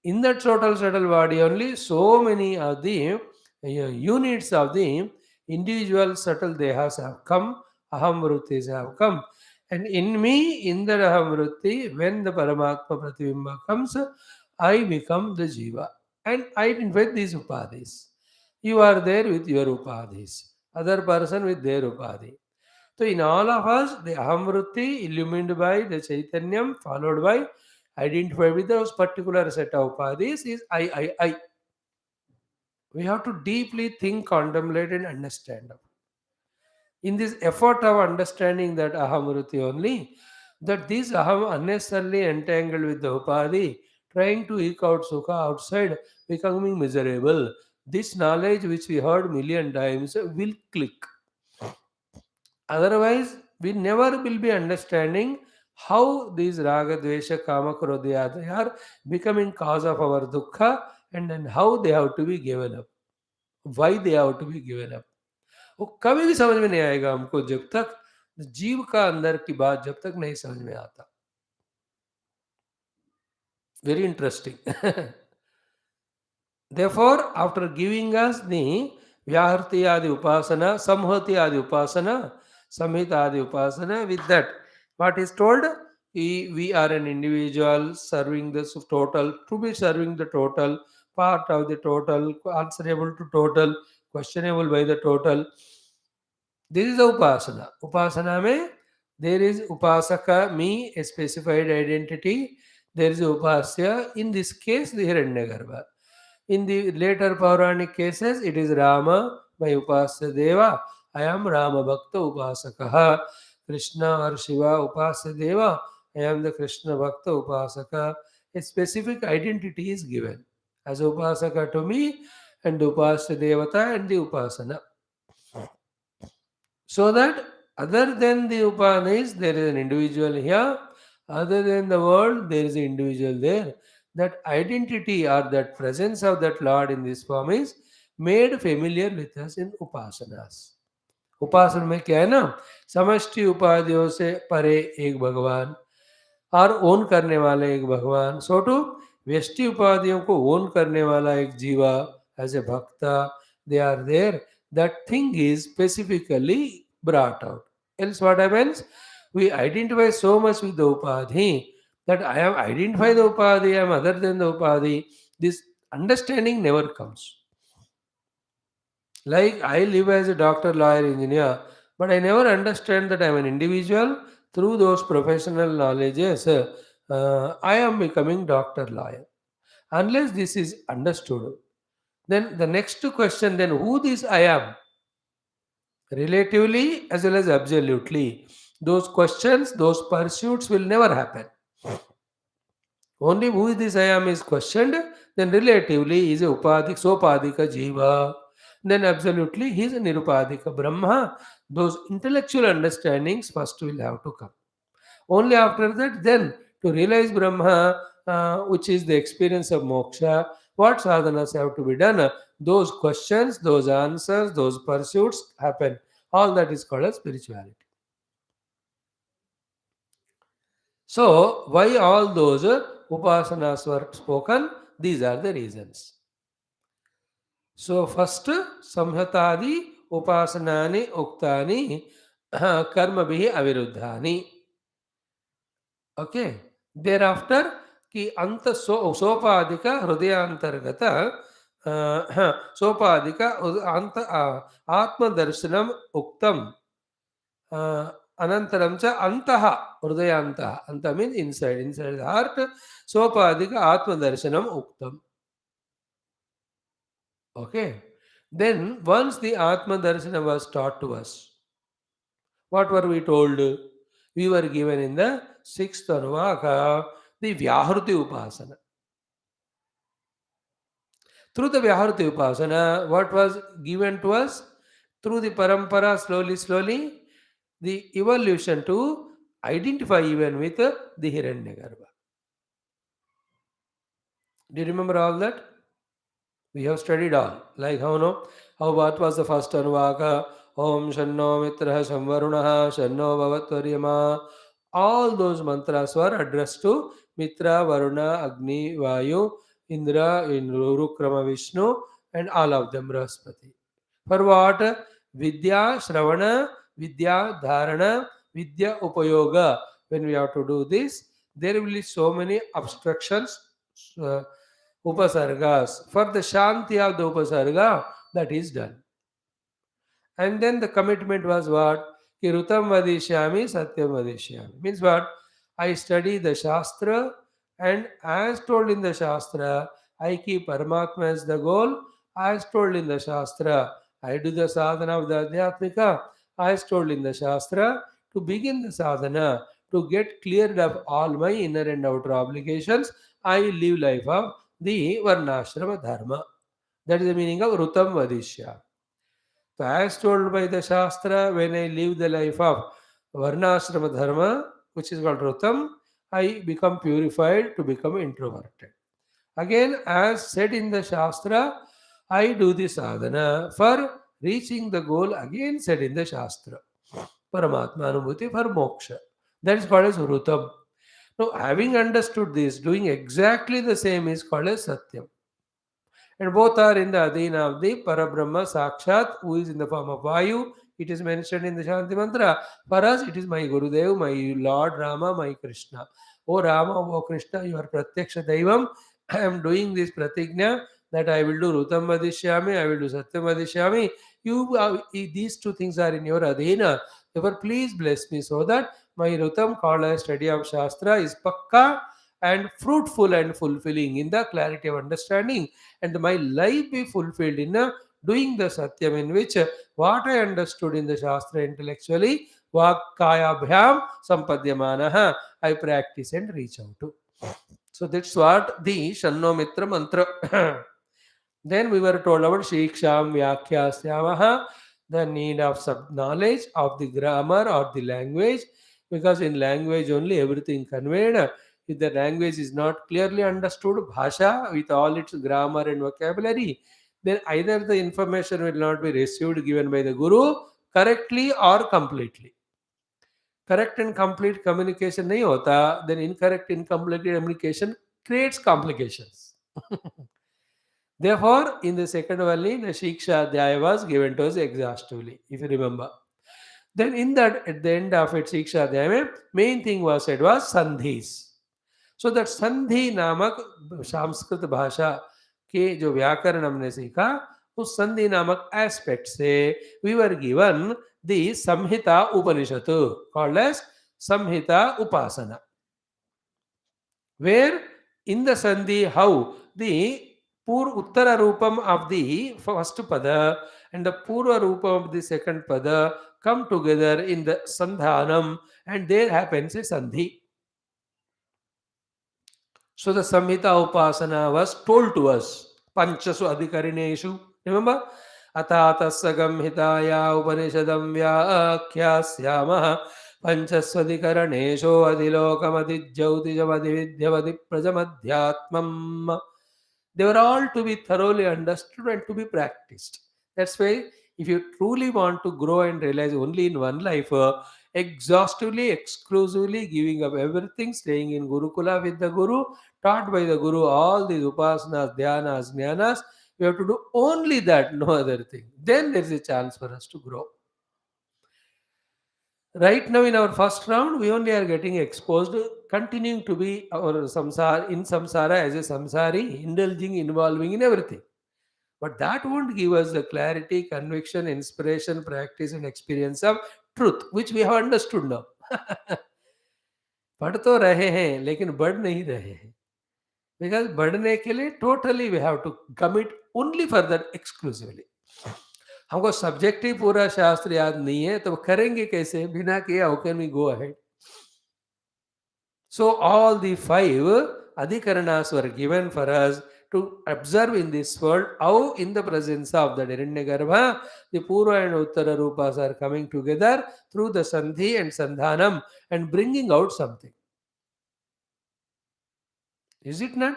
In that total subtle body only, so many of the units of the individual subtle dehas have come, aham vrittis have come. And in me, in that aham vritti, when the Paramatma Pratibimba comes, I become the Jiva and identify these upadhis. You are there with your upadhis, other person with their upadhi. So in all of us, the Ahamvritti illumined by the Chaitanyam, followed by identified with those particular set of upadhis is I. We have to deeply think, contemplate, and understand. In this effort of understanding that Ahamvritti only, that this Aham unnecessarily entangled with the upadhi, trying to eke out sukha outside, becoming miserable. This knowledge which we heard million times will click. Otherwise, we never will be understanding how these raga, dvesha, kama, krodha, they are becoming cause of our dukkha and then how they have to be given up. Why they have to be given up. वो कभी भी समझ में नहीं आएगा हमको जब तक जीव का अंदर की बात जब तक नहीं समझ में आता. Very interesting. Therefore, after giving us the Vyaharti Adi Upasana, Samhati Adi Upasana, Samhita Adi Upasana, with that, what is told? We are an individual serving the total, to be serving the total, part of the total, answerable to total, questionable by the total. This is the Upasana. Upasana mein, there is Upasaka, me, a specified identity. There is Upasya, in this case, the Hiranyagarbha. In the later Puranic cases, it is Rama, my Upasya Deva. I am Rama Bhakta Upasakaha. Krishna or Shiva Upasya Deva. I am the Krishna Bhakta Upasaka. A specific identity is given as Upasaka to me and Upasya Devata and the Upasana. So that other than the Upanis, there is an individual here. Other than the world, there is an individual there. That identity or that presence of that Lord in this form is made familiar with us in Upasanas. उपासना में क्या है ना, समष्टि उपाधियों से परे एक भगवान और ओन करने वाला एक भगवान. सो टू व्यष्टि उपाधियों को ओन करने वाला एक जीवा एज ए भक्ता, they are there. That thing is specifically brought out. Else what happens? We identify so much with the upadhi that I am identified the upadhi, I am other than the upadhi. This understanding never comes. Like I live as a doctor, lawyer, engineer, but I never understand that I am an individual. Through those professional knowledges, I am becoming doctor, lawyer. Unless this is understood, then the next question, then who this I am? Relatively as well as absolutely. Those questions, those pursuits will never happen. Only who is this I am is questioned, then relatively is a upadik, sopadika jiva. Then absolutely he is a nirupadika Brahma. Those intellectual understandings first will have to come. Only after that, then to realize Brahma, which is the experience of moksha, what sadhanas have to be done? Those questions, those answers, those pursuits happen. All that is called as spirituality. So, why all those upasanas were spoken? These are the reasons. So, first, samhatadi upasanani uktani karma bihi aviruddhani. Okay. Thereafter, कि अंत सोपाधिक हृदयांतर्गत सोपाधिक अंत आत्मदर्शनम उक्तम अनंतरम च अंतः हृदयांतः अंत means inside the heart सोपाधिक आत्मदर्शनम उक्तम. Okay. Then, once the Atma Darshana was taught to us, what were we told? We were given in the sixth Anuvaka the Vyahruti Upasana. Through the Vyahruti Upasana, what was given to us? Through the Parampara, slowly, slowly, the evolution to identify even with the Hiranyagarbha. Do you remember all that? We have studied all. Like how no? How what was the first Anuvaka? Om Shanno Mitra Samvarunaha Shanno Bhavatvaryama. All those mantras were addressed to Mitra, Varuna, Agni, Vayu, Indra, Rukrama Vishnu, and all of them Brahaspati. For what? Vidya, Shravana, Vidya, Dharana, Vidya, Upayoga. When we have to do this, there will be so many obstructions, uh, upasargas. For the Shanti of the upasarga, that is done. And then the commitment was what? Kirutam vadishyami, satyam vadishyami. Means what? I study the Shastra, and as told in the Shastra, I keep Paramatma as the goal. As told in the Shastra, I do the sadhana of the Adhyatmika. As told in the Shastra, to begin the sadhana, to get cleared of all my inner and outer obligations, I live life of the Varnashrama Dharma. That is the meaning of Rutam Vadishya. So, as told by the Shastra, when I live the life of Varnashrama Dharma, which is called Rutam, I become purified to become introverted. Again, as said in the Shastra, I do the sadhana for reaching the goal, again said in the Shastra. Paramatma Anubhuti for moksha. That is called as Rutam. Now, having understood this, doing exactly the same is called as Satyam. And both are in the Adina of the Parabrahma Sakshat, who is in the form of Vayu. It is mentioned in the Shanti Mantra. For us, it is my Gurudev, my Lord Rama, my Krishna. O Rama, O Krishna, you are Pratyaksha Daivam. I am doing this Pratigna that I will do Rutam Vadishyami, I will do Satyam Vadishyami. These two things are in your Adina. Therefore, please bless me so that my Rutam, called as study of Shastra, is Pakka and fruitful and fulfilling in the clarity of understanding, and my life be fulfilled in doing the satyam, in which what I understood in the Shastra intellectually, Vakkaya Bhyam Sampadyamanaha, I practice and reach out to. So that's what the Shanno Mitra mantra. Then we were told about Shiksham Vyakhyasyaha, the need of sub knowledge of the grammar or the language, because in language only everything conveyed. If the language is not clearly understood, Bhasha with all its grammar and vocabulary, then either the information will not be received given by the Guru correctly or completely. Correct and complete communication नहीं होता, then incorrect incomplete communication creates complications. Therefore, in the second valley, the Shiksha Adhyaya was given to us exhaustively, if you remember. Then in that, at the end of it, Shiksha Adhyaya में, main thing was said was Sandhis. So that Sandhi नामक संस्कृत भाषा के जो व्याकरण हमने सीखा, उस संधि नामक एस्पेक्ट से we were given the Samhita Upanishad, called as Samhita Upasana, where in the Sandhi how the Uttara Rupam of the first pada and the Purva Rupam of the second pada come together in the Sandhanam, and there happens a Sandhi. So the Samhita Upasana was told to us. Panchasu Adhikarineshu. Remember? Atatasagam hitaya upanishadam vyakhyasyamaha panchaswadhikaraneshu adhilokamadhijyautijamadividyavadi prajamadhyatmam. They were all to be thoroughly understood and to be practiced. That's why if you truly want to grow and realize only in one life, exhaustively, exclusively giving up everything, staying in Gurukula with the Guru, taught by the Guru, all these upasanas, dhyanas, jnanas, we have to do only that, no other thing. Then there is a chance for us to grow. Right now, in our first round, we only are getting exposed, continuing to be our samsara, in samsara as a samsari, indulging, involving in everything. But that won't give us the clarity, conviction, inspiration, practice, and experience of truth, which we have understood now. पढ़ तो रहे हैं लेकिन बढ़ नहीं रहे हैं, because बढ़ने के लिए totally we have to commit only for that exclusively. हमको सब्जेक्टिव पूरा शास्त्र याद नहीं है, तो करेंगे कैसे? बिना किए how can we go ahead? So all the five adhikaranas were given for us to observe in this world how in the presence of the Hiranyagarbha, the Purva and Uttara Rupas are coming together through the Sandhi and Sandhanam and bringing out something. Is it not?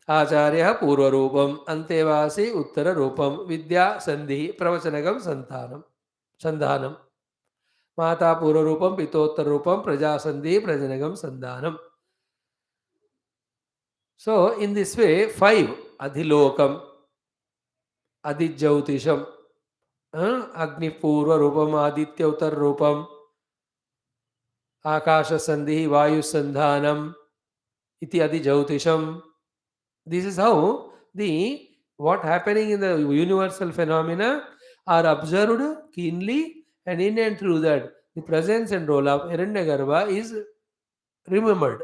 Acharya Purva Rupam, Antevasi Uttara Rupam, Vidya Sandhi, Pravachanagam Sandhanam. Mata Purva Rupam, Pitottara Rupam, Praja Sandhi, Prajanagam Sandhanam. So, in this way, five Adhilokam, Adhijyautisham, Agni Purva Rupam, Aditya Uttar Rupam, Akasha Sandhi, Vayu Sandhanam, Iti Adhijyautisham. This is how the what happening in the universal phenomena are observed keenly, and in and through that, the presence and role of Hiranyagarbha is remembered.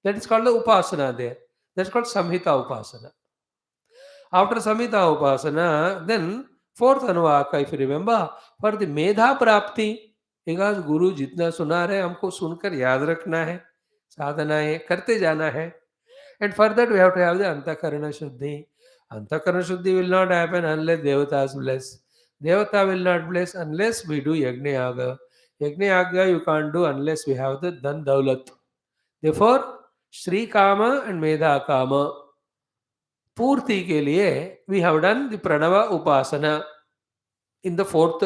That is called the Upasana there. That's called Samhita Upasana. After Samhita Upasana, then fourth Anuvaka, if you remember, for the Medha Prapti, because Guru जितना सुना रहे हमको सुनकर याद रखना है, साधना है, करते जाना है. And for that we have to have the Antakarana Shuddhi. Antakarana Shuddhi will not happen unless Devatas bless. Devata will not bless unless we do Yajna Yaga. Yajna Yaga you can't do unless we have the Dhan Daulat. Therefore, Shri Kama and Medha Kama पूर्ति के लिए we have done the pranava upasana in the fourth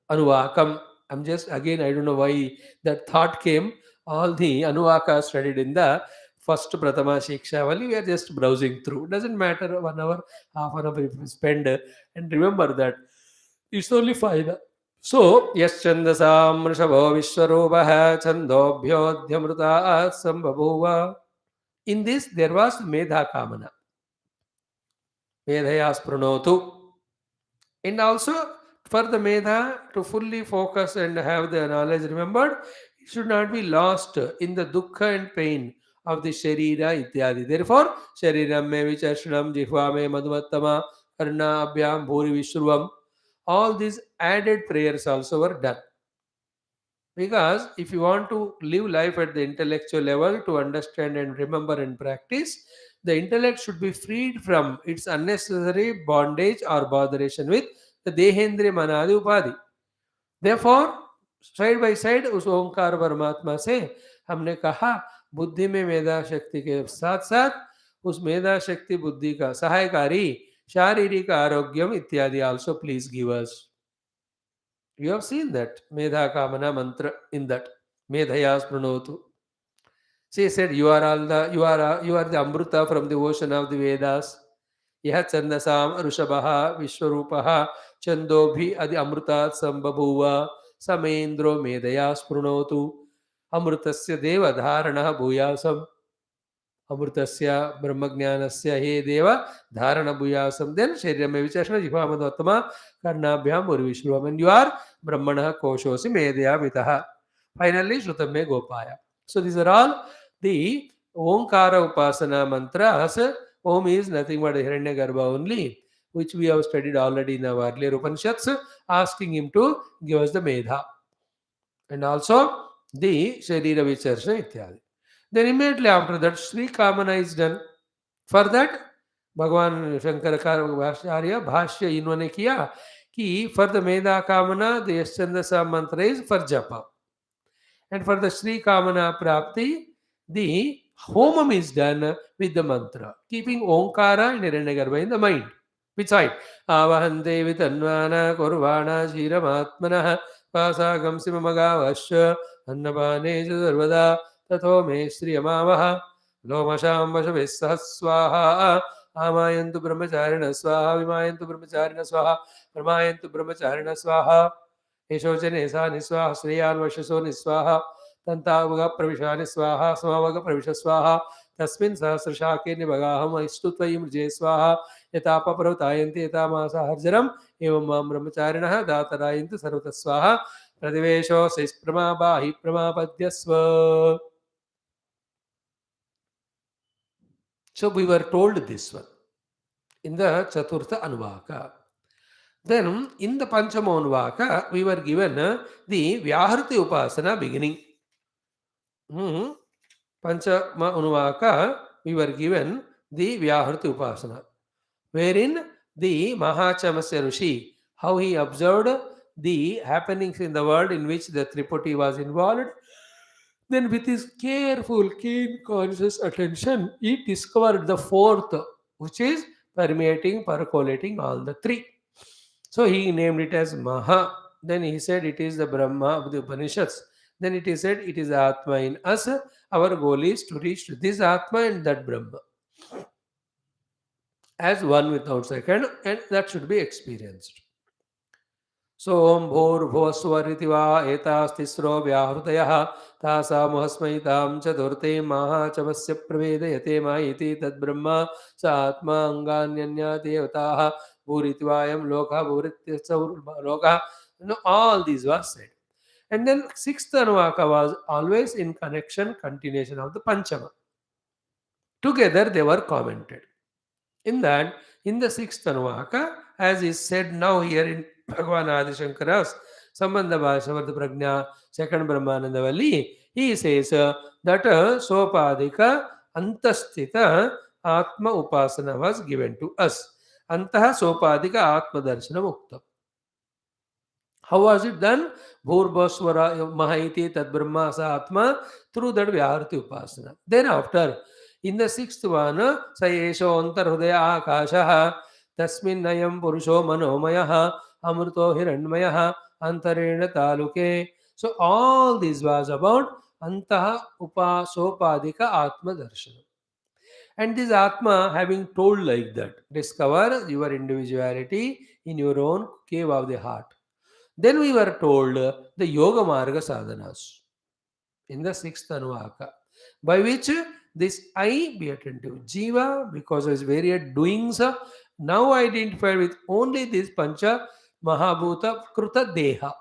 anuvakam. I'm just again I don't know why that thought came. All the anuvaka studied in the first pratama shiksha valli. We are just browsing through. Doesn't matter 1 hour, half an hour if we spend, and remember that it's only five. So yes chandasam rishabho vishwarupah chandobhyodhyamruta sambhavuva. In this there was medha kamana. Medhaya Sprunotu. And also for the Medha to fully focus and have the knowledge remembered, it should not be lost in the dukkha and pain of the Sharira ityadi. Therefore, Shariram me vicharshanam jihva me madhumattama karna abhyam bhuri vishruvam. All these added prayers also were done. Because if you want to live life at the intellectual level to understand and remember and practice, the intellect should be freed from its unnecessary bondage or botheration with the Dehendriya Manadi Upadhi. Therefore, side by side उस ओंकार परमात्मा से हमने कहा बुद्धि में मेधा शक्ति के साथ साथ उस मेधा शक्ति बुद्धि का सहायकारी शारीरिक आरोग्यम इत्यादि also please give us. You have seen that Medha Kamana mantra in that Medhaya Spranotu. She said, "You are all the you are the Amruta from the ocean of the Vedas. Yah Chandasam Rushabaha Vishwarupaha Chandobhi Adi Amrutat Sambhavuva Samendro Medhaya Spranotu Amrutasya Deva Dharana Bhuyasam." Amrutasya Brahmagnanasya he deva dharana bhuyasam. Then Sharirame Vichashna Jivamadottama Karnabhyam Urvishruvam. And you are Brahmana Koshosi Medya Vitaha. Finally, Shrutame Gopaya. So these are all the Omkara Upasana mantras. Om is nothing but Hiranyagarbha only, which we have studied already in our earlier Upanishads, asking him to give us the Medha. And also the Sharira Vicharshana Ityadi. Then immediately after that, Sri Kamana is done. For that, भगवान शंकर का आचार्य भाष्य इन्होंने किया कि for the Medha Kamana, the Yaschandasa mantra is for japa. And for the Sri Kamana Prapti, the Homam is done with the mantra, keeping Omkara and Hiranyagarbha in the mind. Which side? Avahante vitanvana kurvana shiramatmana pasagam simamagavasya annapane sarvada तथो मे श्रियमावः लोमशां वशवे सह स्वाहा आमायन्तु ब्रह्मचारिण स्वाहा विमायन्तु ब्रह्मचारिण स्वाहा प्रमायन्तु ब्रह्मचारिण स्वाहा यशोचने सा निस्वाहा श्रेयान् वशसो निस्वाहा तन्तावग प्रविशा निस्वाहा समावग प्रविश स्वाहा तस्मिन् सहस्रशाके निभगाहम् स्तुत्वयि मृजे स्वाहा यथा पप्रवतायन्ति यथा मासा हर्जरम् एवं मां ब्रह्मचारिणः दातरायन्तु सर्वतः स्वाहा प्रतिवेशो सैस्प्रमाबाहि प्रमापद्यस्व. So we were told this one in the Chaturtha Anuvaka. Then in the Panchamonvaka, we were given the Vyahruti Upasana beginning. Hmm. Panchama Unuvaka, we were given the Vyahruti Upasana, wherein the Mahachamasya Rishi, how he observed the happenings in the world in which the Tripoti was involved. Then, with his careful, keen, conscious attention, he discovered the fourth, which is permeating, percolating all the three. So, he named it as Maha. Then he said it is the Brahma of the Upanishads. Then it is said it is Atma in us. Our goal is to reach to this Atma and that Brahma as one without second, and that should be experienced. सोम भूर्भुवस्वरिति वा एतास्तिस्रो व्याहृतयः तासामुहस्मै तां चतुर्थे महाचमस्य प्रवेदयते मा इति तद्ब्रह्म स आत्मा अङ्गान्यन्या देवताः भूरिति वायं लोकः भूरित्यसौर्लोकः. All these was said. And then sixth Anuvaka was always in connection, continuation of the Panchama. Together they were commented. In that, in the sixth Anuvaka, as is said now here in Bhagavan Adi Shankara's Sambandha Bhashyam Prajna, second Brahmananda Valli, he says that Sopadika Antasthita Atma Upasana was given to us. Antaha Sopadika Atma Darshana Mukta. How was it done? Bhurbhaswara Mahaiti Tad Brahma Sa Atma, through that Vyahruti Upasana. Thereafter, in the sixth one, Sayesho Antarhudaya Akashaha, Tasmin Nayam Purusho Manomayaha, Amruto Hiranmayaha, Antarena Taluke. So all this was about Antaha Upasopadika Atma Darshana. And this Atma having told like that, discover your individuality in your own cave of the heart. Then we were told the Yoga Marga sadhanas in the sixth Anuvaka, by which this I be attentive. Jiva, because of his various doings, now identified with only this Pancha Mahabhuta Kruta Deha.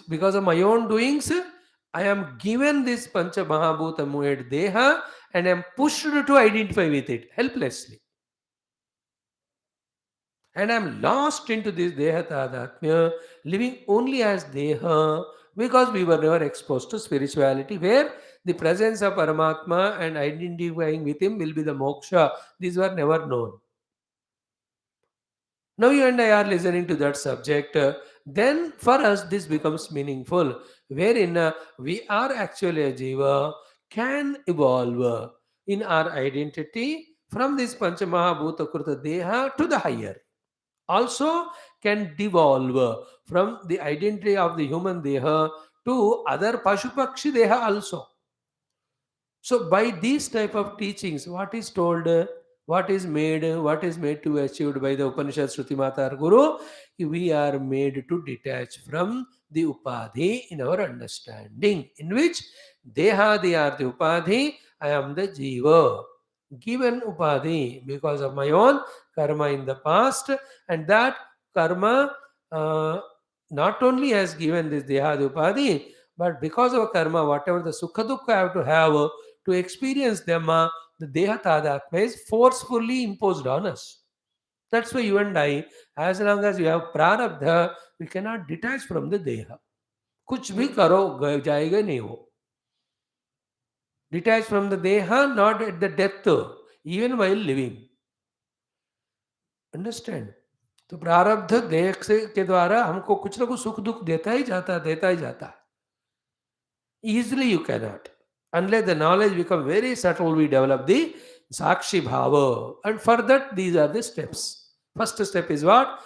Because of my own doings, I am given this Pancha Mahabhuta Mued Deha and am pushed to identify with it helplessly. And I am lost into this Deha Tadatmya, living only as Deha, because we were never exposed to spirituality, where the presence of Paramatma and identifying with him will be the moksha. These were never known. Now you and I are listening to that subject. Then for us this becomes meaningful, wherein we are actually a jiva, can evolve in our identity from this Panchamahabhuta Kruta Deha to the higher. Also can devolve from the identity of the human deha to other Pashupakshi deha also. So by these type of teachings, what is told, what is made to be achieved by the Upanishad Shruti Mata or Guru, we are made to detach from the Upadhi in our understanding, in which Deha they are the Upadhi, I am the Jiva. Given Upadhi because of my own karma in the past, and that karma not only has given this Deha the Upadhi, but because of karma, whatever the Sukha Dukkha I have to have, to experience them, the Deha Tadatma is forcefully imposed on us. That's why you and I, as long as you have prarabdha, we cannot detach from the Deha. कुछ भी करो जाएगा नहीं वो. Detach from the Deha, not at the death, even while living. Understand? तो प्रारब्ध देह से के द्वारा हमको कुछ ना कुछ सुख दुख देता ही जाता है. Easily you cannot. Unless the knowledge become very subtle, we develop the Sakshi Bhava. And for that, these are the steps. First step is what?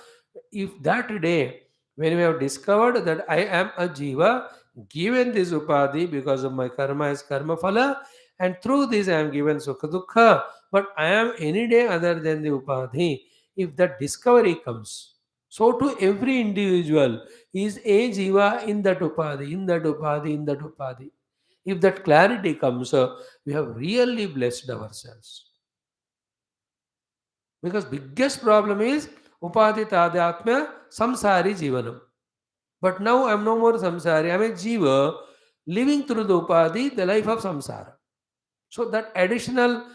If that day, when we have discovered that I am a Jiva, given this Upadhi because of my karma is karma phala, and through this I am given Sukha Dukkha, but I am any day other than the Upadhi. If that discovery comes, so to every individual is a Jiva in that Upadhi, in that Upadhi, in that Upadhi. If that clarity comes, we have really blessed ourselves. Because biggest problem is Upadhi Tadhyatmya Samsari Jivanam. But now I am no more Samsari, I am a Jiva living through the Upadhi, the life of Samsara. So that additional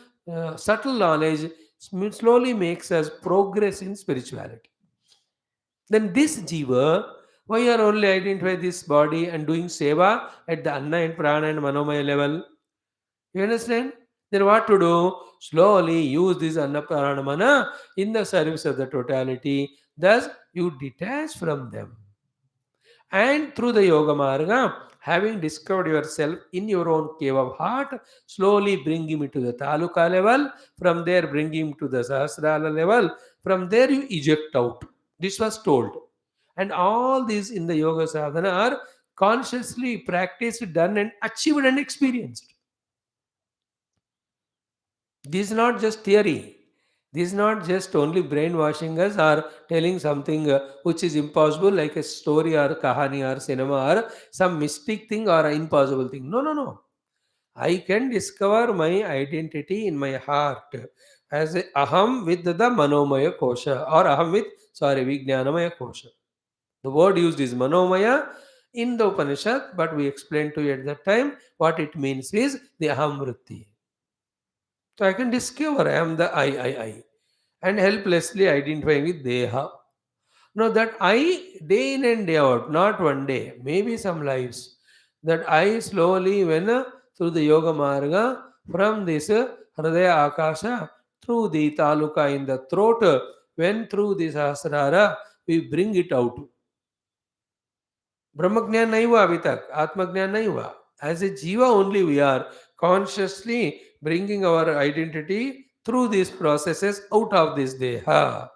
subtle knowledge slowly makes us progress in spirituality. Then this jiva, why are only identify this body and doing seva at the anna and prana and manomaya level? You understand? Then what to do? Slowly use this anna prana mana in the service of the totality. Thus, you detach from them. And through the yoga marga, having discovered yourself in your own cave of heart, slowly bring him into the taluka level. From there, bring him to the sahasrara level. From there, you eject out. This was told. And all these in the yoga sadhana are consciously practiced, done, and achieved and experienced. This is not just theory. This is not just only brainwashing us or telling something which is impossible, like a story or kahani or cinema or some mystic thing or an impossible thing. No, no, no. I can discover my identity in my heart as a aham with the manomaya kosha or aham with, sorry, vijnanamaya kosha. The word used is manomaya in the Upanishad, but we explained to you at that time what it means is the aham vritti. So I can discover I am the I, and helplessly identifying with Deha. Now that I, day in and day out, not one day, maybe some lives, that I slowly, when through the Yoga Marga, from this Hridaya Akasha, through the Taluka in the throat, when through this Sahasrara, we bring it out. ब्रह्मज्ञान नहीं हुआ अभी तक आत्मज्ञान नहीं हुआ as a jiva only we are consciously bringing our identity through these processes out of this deha.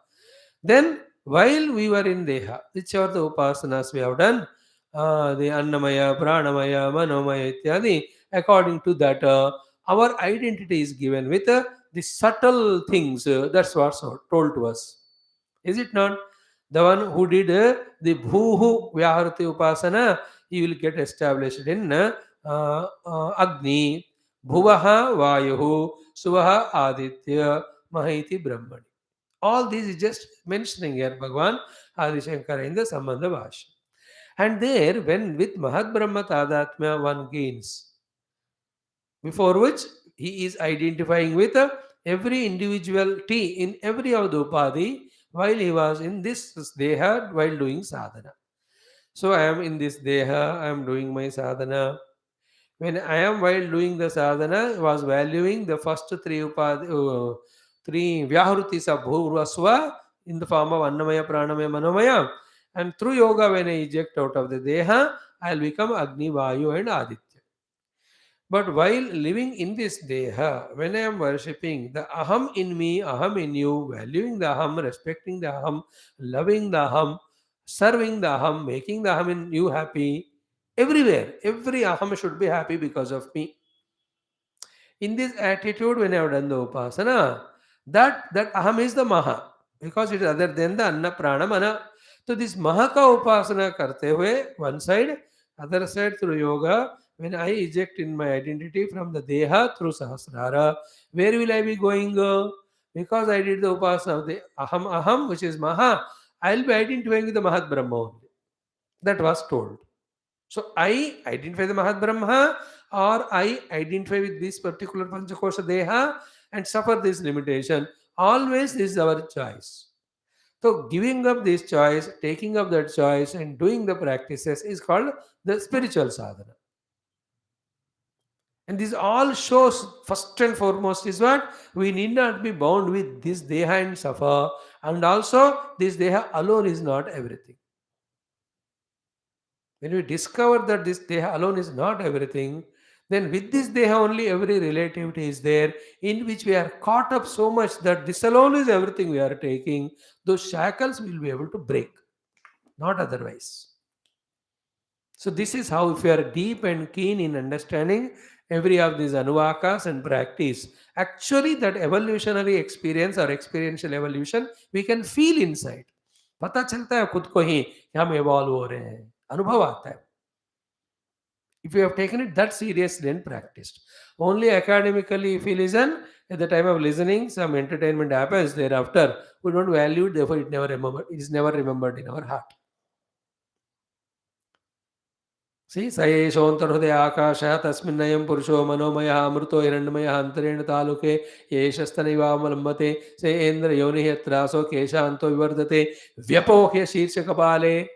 Then while we were in deha, which are the upasanas we have done, the annamaya pranamaya manomaya ityadi, according to that our identity is given with the subtle things, that's what's told to us, is it not? The one who did the Bhuhu Vyaharati Upasana, he will get established in Agni, Bhuvaha Vayuhu, Suvaha Aditya, Mahiti Brahmani. All these is just mentioning here Bhagavan Adi Shankara in the Sambandha Bhashyam. And there, when with Mahat Brahma Tadatmya one gains, before which he is identifying with every individuality in every of the upadhi while he was in this deha while doing sadhana. So I am in this deha, I am doing my sadhana. When I am while doing the sadhana, I was valuing the first three upadhi, three vyahrutis of bhurvasva in the form of annamaya, pranamaya, manomaya. And through yoga, when I eject out of the deha, I will become Agni, Vayu and Aditya. But while living in this deha, when I am worshipping the aham in me, aham in you, valuing the aham, respecting the aham, loving the aham, serving the aham, making the aham in you happy, everywhere, every aham should be happy because of me. In this attitude, when I have done the upasana, that aham is the maha, because it is other than the anna prana mana. So this maha ka upasana karte hue, one side, other side through yoga, when I eject in my identity from the deha through sahasrara, where will I be going? Because I did the upasana of the aham, which is maha, I will be identifying with the Mahat Brahma only. That was told. So I identify the Mahat Brahma or I identify with this particular Panchakosha Deha and suffer this limitation. Always this is our choice. So giving up this choice, taking up that choice and doing the practices is called the spiritual sadhana. And this all shows first and foremost is what? We need not be bound with this Deha and suffer. And also this Deha alone is not everything. When we discover that this Deha alone is not everything, then with this Deha only every relativity is there, in which we are caught up so much that this alone is everything we are taking. Those shackles we will be able to break, not otherwise. So this is how, if you are deep and keen in understanding every of these anuvakas and practice, actually that evolutionary experience or experiential evolution we can feel inside. पता चलता है खुद को ही कि हम evolve हो रहे हैं, अनुभव आता है. If you have taken it that seriously and practiced. Only academically, if you listen, at the time of listening, some entertainment happens thereafter. We don't value it, therefore it is never remembered in our heart. See, Sayeshontarhude Akasha, Tasminayam Purusho, Manomaya, Amruto, Hirandmaya, Antarena Taluke, Yeshastaniva Malambate, Say Endra Yoni Hetraso, Keshanto Vivardate, Vyapoke Shirshakapale,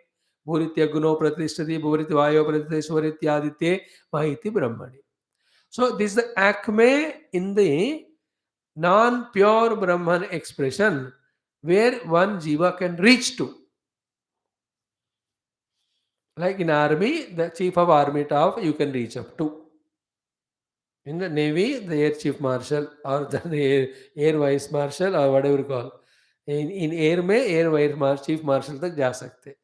Buritya Guno Pratishtati, Buritvayo Pratishwarityadite, Mahiti Brahmani. So, this is the acme in the non pure Brahman expression where one jiva can reach to. Like in army, the chief of army staff you can reach up to. In the navy, the air chief marshal or the air vice marshal or whatever you call. In air में air vice chief marshal तक जा सकते.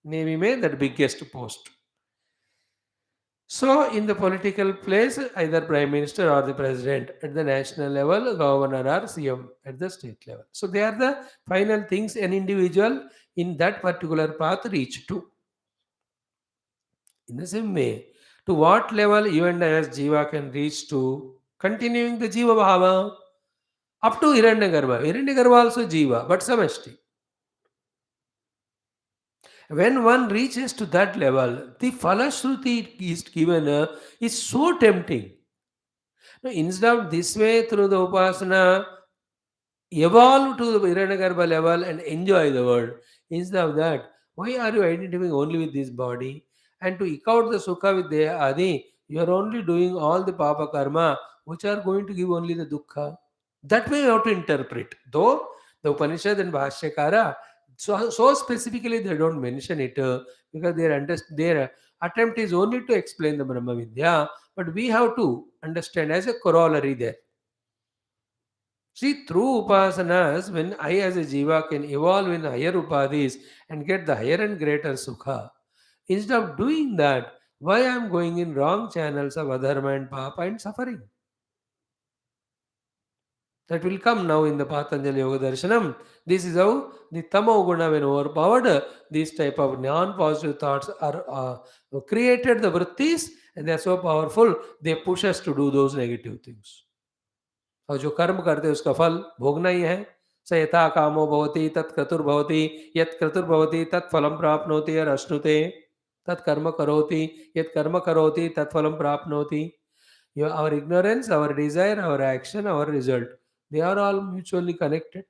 Navy में that biggest post. So in the political place, either prime minister or the president at the national level, governor or CM at the state level. So they are the final things an individual in that particular path reach to. In the same way, to what level you and I as Jiva can reach to continuing the Jiva Bhava up to Hiranyagarbha. Hiranyagarbha also Jiva, but Samashti. When one reaches to that level, the Falashruti is given is so tempting. Now, instead of this way through the Upasana, evolve to the Hiranyagarbha level and enjoy the world. Instead of that, why are you identifying only with this body? And to eke out the Sukha with the Adi, you are only doing all the Papa Karma, which are going to give only the Dukkha. That way you have to interpret. Though the Upanishad and Bhashyakara, so specifically they don't mention it because their attempt is only to explain the Brahma Vidya, but we have to understand as a corollary there. See, through upasanas, when I as a jiva can evolve in higher upadhis and get the higher and greater sukha, instead of doing that, why I am going in wrong channels of adharma and papa and suffering? That will come now in the Patanjali Yoga Darshanam. This is how the Tamo Guna, when overpowered, these type of non-positive thoughts are created the vrittis and they are so powerful, they push us to do those negative things. और जो कर्म करते हैं उसका फल भोगना ही है. स यथा कामो भवति तत्क्रतुर्भवति यत् क्रतुर्भवति तत्फलं प्राप्नोति और अश्नुते तत्कर्म करोति यत् कर्म करोति तत्फलं प्राप्नोति. Our ignorance, our desire, our action, our result, they are all mutually connected.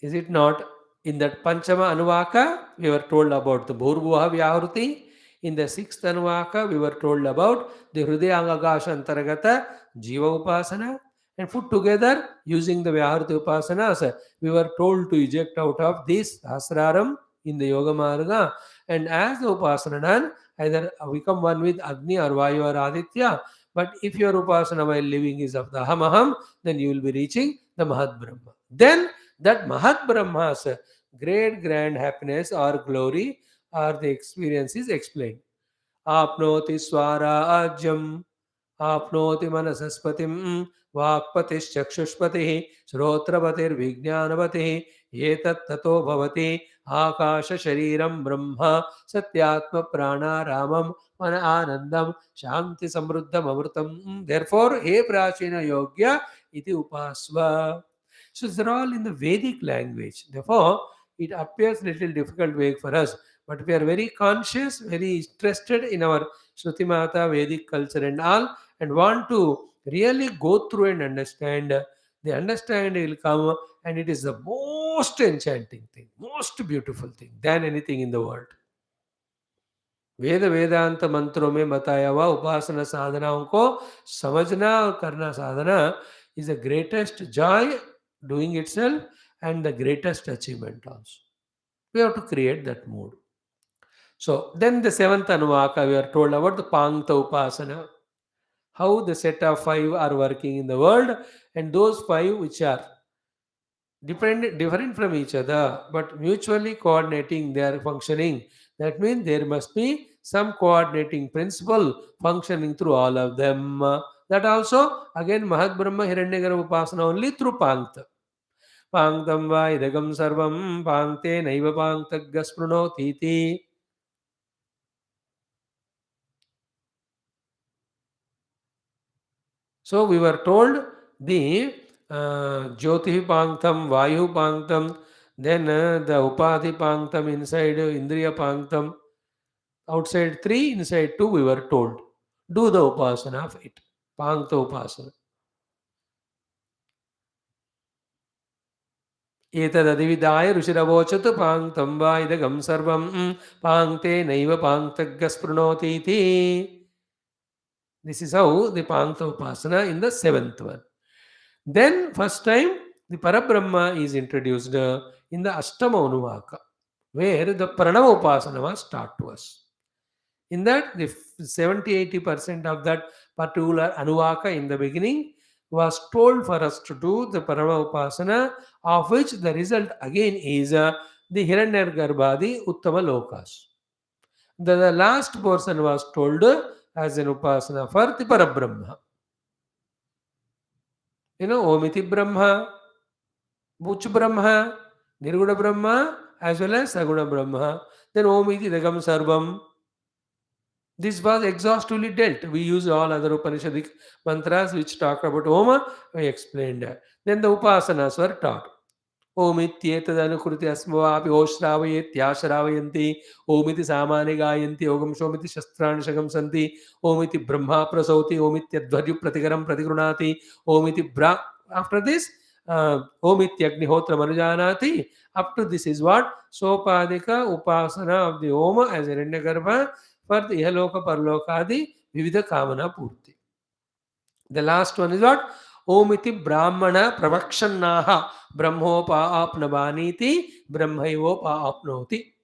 Is it not? In that Panchama Anuvaka, we were told about the Bhurbuha Vyahruti. In the sixth Anuvaka, we were told about the Hridayangakasha Antaragata Jiva Upasana. And put together, using the Vyahruti Upasanas, we were told to eject out of this Asraram in the Yoga Marga. And as the Upasana done, either become one with Agni or Vayu or Aditya. But if your Upasana while living is of the Ahamaham, then you will be reaching the Mahat Brahma. Then that Mahat Brahma's great grand happiness or glory or the experience is explained. Apnoti swara ajam, apnoti manasaspatim, vakpatis chakshushpati, shrotrapatir vijnanapati, yetat tato bhavati, akasha shariram brahma, satyatma prana ramam, mana anandam, shanti samruddham amrutam. Therefore, he prachina yogya iti upasva. So these are all in the Vedic language. Therefore, it appears little difficult way for us. But we are very conscious, very interested in our Shruti Mata, Vedic culture and all, and want to really go through and understand. The understanding will come, and it is the most enchanting thing, most beautiful thing than anything in the world. वेद वेदांत मंत्रों में बताया हुआ उपासना साधनाओं को समझना और करना साधना is the greatest joy doing itself and the greatest achievement also. We have to create that mood. So then the seventh Anuvaka, we are told about the Pangta Upasana, how the set of five are working in the world, and those five which are different from each other, but mutually coordinating their functioning. That means there must be some coordinating principle functioning through all of them. That also, again, Mahat Brahma Hiranyagarbha Upasana only through Pangta. Pangtam va idagam sarvam pangte naiva pangtagga sprunotiti. So we were told the Jyoti Pangtam, Vayu Pangtam, Then the Upadhi Panktam inside Indriya Panktam, outside 3, inside 2, we were told. Do the Upasana of it. Pankta Upasana. एतदधिविधाय ऋषिरवोचत् पाङ्क्तं वा इदगं सर्वं पाङ्क्ते नैव पाङ्क्तज्ञः स्पृणोतीति. This is how the Pankta Upasana in the seventh one. Then first time the Parabrahma is introduced in the Ashtama Anuvaka, where the Pranava Upasana was taught to us. In that, the 70-80% of that particular Anuvaka in the beginning was told for us to do the Pranava Upasana, of which the result again is the Hiranyagarbhadi Uttama Lokas. The last portion was told as an Upasana for the Parabrahma. Omiti Brahma, Buch Brahma, Nirguna Brahma, as well as Saguna Brahma. Then Omiti Dagam Sarvam. This was exhaustively dealt. We use all other Upanishadic mantras which talk about Oma. I explained that. Then the Upasanas were taught. ओमित्येतदनुकृति अस्मवापि ओश्रावयेत्याश्रावयन्ति ओमिति सामानि गायन्ति ओगं शोमिति शस्त्राणि शगंसन्ति ओमिति ब्रह्मा प्रसौति ओमित्यध्वर्यु प्रतिकरं प्रतिगृणाति ओमिति ब्रा. After this, ओमित्यग्निहोत्रमनुजानाति. Up to this is what? Sopadika Upasana of the Oma as Hiranyagarbha for the Ihaloka Parlokadi Vivida Kamana Purti. The last one is what? Omiti Brahmana Pravakshannaha Brahmopa Apnavaniti Brahmaivopa Apnoti.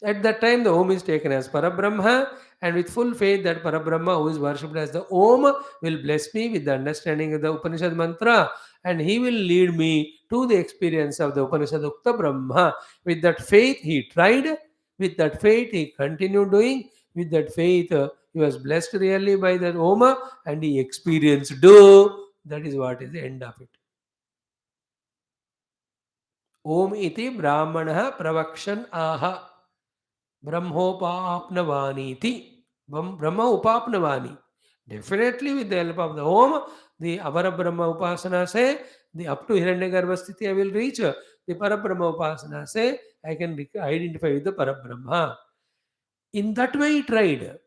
At that time, the Om is taken as Parabrahma, and with full faith that Parabrahma, who is worshipped as the Om, will bless me with the understanding of the Upanishad mantra, and he will lead me to the experience of the Upanishad Ukta Brahma. With that faith, he tried. With that faith, he continued doing. With that faith, he was blessed really by that Om, and he experienced do. That is what is the end of it. Om iti Brahmana Pravakshan Aha. Brahmopapnavaniti. Brahma Upapnavani. Definitely with the help of the Om, the Avara Brahma Upasana say, the up to Hiranyagarbha Sthiti I will reach. The Parabrahma Upasana say, I can identify with the Parabrahma. In that way he tried.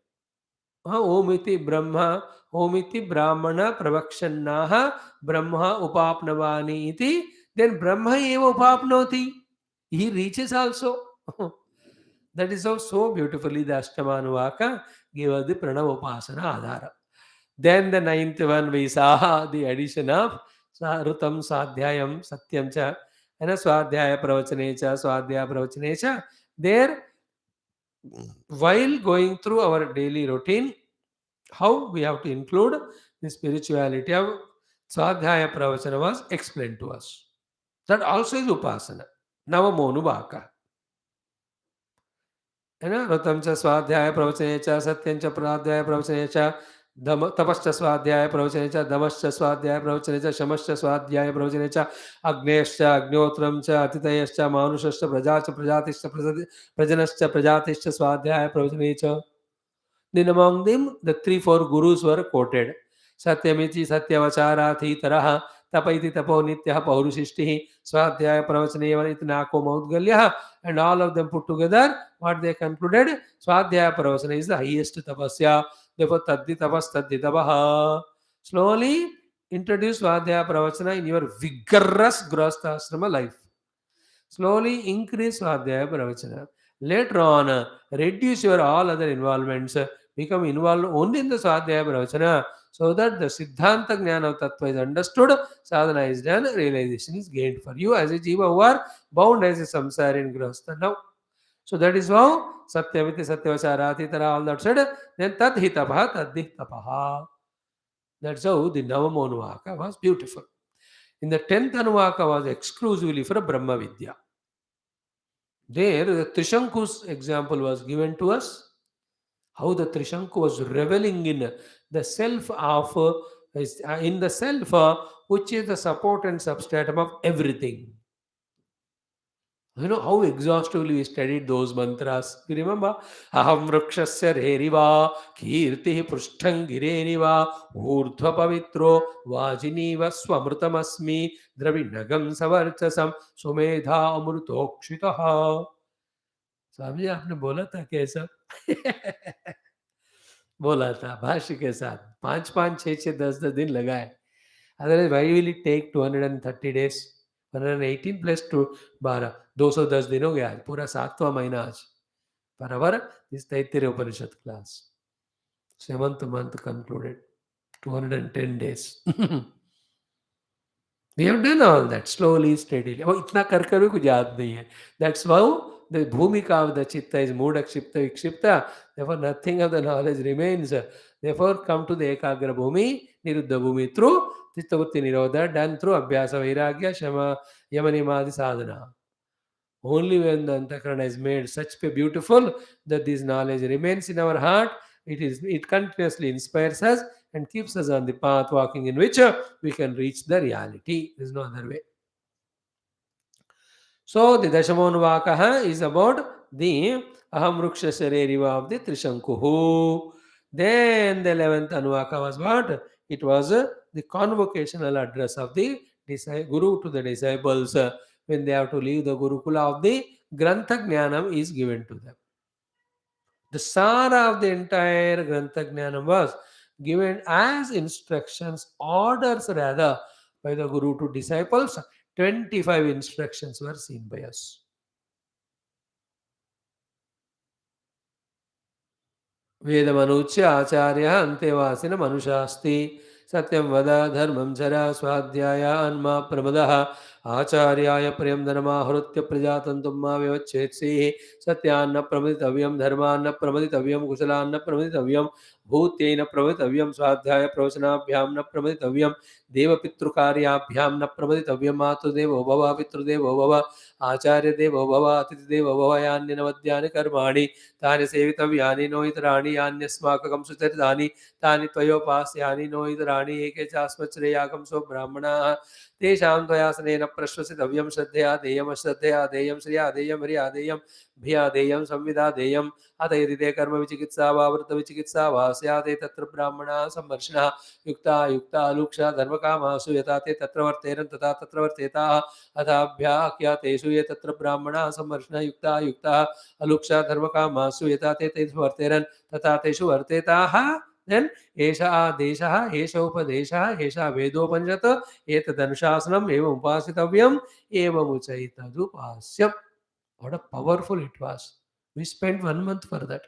Omiti Brahma, Omiti Brahmana Pravakshannaha Brahma Upapnavani iti. Then Brahma eva Upapnoti. He reaches also. That is how so beautifully the Ashtamanuvaka gave us the Pranava Upasana Adhara. Then the ninth one we saw the addition of Rutam Sadhyayam Satyam Cha and Swadhyaya Pravachane Swadhyaya Pravachane. There, while going through our daily routine, how we have to include the spirituality of Swadhyaya Pravachana was explained to us. That also is Upasana. Navamonubhaka. Rutam cha swadhyaya pravachane cha satyam cha pradhyaya pravachane cha tapascha swadhyaya pravachane cha damascha swadhyaya pravachane cha shamascha swadhyaya pravachane cha agnescha agnotram cha atitayascha manushascha prajacha prajatishcha prajanascha prajatishcha swadhyaya pravachane cha. Then among them, the 3-4 gurus were quoted. Satyamiti satyavacharathi taraha tapaiti tapo nityah paurusishtihi swadhyaya pravachaneva itnako maudgalyah. And all of them put together, what they concluded, Swadhyaya Pravachana is the highest tapasya. Therefore, taddi tapas taddi tapaha. Slowly introduce Swadhyaya Pravachana in your vigorous Grahastha life. Slowly increase Swadhyaya Pravachana. Later on, reduce your all other involvements. Become involved only in the Swadhyaya Pravachana, so that the Siddhanta Jnana of Tattva is understood, sadhana is done, realization is gained for you as a jiva who are bound as a samsara in grahastha now. So that is how Satyaviti Satyavacharati Tara, all that said, then Tadhitapaha Tadhitapaha. That's how the Navama Anuvaka was beautiful. In the 10th Anuvaka was exclusively for Brahma Vidya. There, the Trishanku's example was given to us. How the Trishanku was reveling in the self of in the self which is the support and substratum of everything. You know how exhaustively we studied those mantras. You remember? Aham vrakshasya reriva, kirti prushtang gireniva, urdhva pavitro, vajiniva swamrtamasmi, dravinagam savarchasam, sumedha amrutokshitaha. स्वामी आपने बोला था कैसा? बोला था भाष्य के साथ 5 5 6 6 10 10 दिन लगाए. Otherwise, why will it take 230 days? 118 plus 2 12 210 दिन हो गया आज, पूरा 7वां महीना आज. For our this Taittiriya Upanishad class, 7th month concluded, 210 days. We have done all that slowly, steadily. वो इतना कर कर भी कुछ याद नहीं है. That's how the bhumika of the chitta is muda kshipta vikshipta. Therefore, nothing of the knowledge remains. Therefore, come to the ekagra bhumi, niruddha bhumi through chittavutti nirodha, done through abhyasa vairagya, shama, yamanimadi sadhana. Only when the antakarana is made such beautiful that this knowledge remains in our heart, it continuously inspires us and keeps us on the path walking in which we can reach the reality. There is no other way. So the Dashamonvakaha is about the Aham Ruksha Sareriva of the Trishankuhu. Then the 11th Anuvaka was what? It was the convocational address of the Guru to the disciples when they have to leave the Gurukula of the Grantha Jnanam is given to them. The Sara of the entire Grantha Jnanam was given as instructions, orders rather, by the Guru to disciples. 25 instructions were seen by us. वेदमनुच्य आचार्य अन्तेवासिन मनुषास्ति सत्यं वद धर्मं चर स्वाध्याय अन्मा प्रमदः आचार्याय प्रियं धर्माहृत्य प्रजातन्तुं मा व्यवच्छेत्सि सत्यान्न प्रमदितव्यं धर्मान्न प्रमदितव्यं कुशलान्न प्रमदितव्यं भूत्यैन प्रमदितव्यं स्वाध्याय प्रवचनाभ्यां न प्रमदितव्यं देवपितृकार्याभ्यां न प्रमदितव्यं मातृदेवो भव पितृदेवो भव आचार्यदेवो भव अतिथिदेवो भव यान्यनवद्यानि कर्माणि तानि सेवितव्यानि नो इतराणि यान्यस्माकं सुचरितानि तानि त्वयोपास्यानि नो इतराणि एके चास्मच्छ्रेयाकं सो ब्राह्मणाः तेषां त्वयासनेन प्रश्वसितव्यं श्रद्धया देयम् अश्रद्धया देयं श्रिया देयं म्रिया देयं भिया देयं संविदा देयम् अत यदि ते कर्म विचिकित्सा वा वृत्त विचिकित्सा वा स्याते तत्र ब्राह्मणाः सम्मर्षिणः युक्ता युक्ता लुक्षा धर्मकामासु यथा ते तत्र वर्तेरन् तथा तत्र वर्तेताः अथाभ्याख्यातेषु ये तत्र ब्राह्मणाः सम्मर्षिणः युक्ता युक्ताः अलुक्षा धर्मकामासु यथा ते तेषु वर्तेरन् तथा तेषु वर्तेताः. Then एषा आदेशः एष उपदेशः एषा वेदोपनिषत् एतदनुशासनम् एवम् उपासितव्यम् एवमुचैतदुपास्यम्. What a powerful it was. We spent 1 month for that.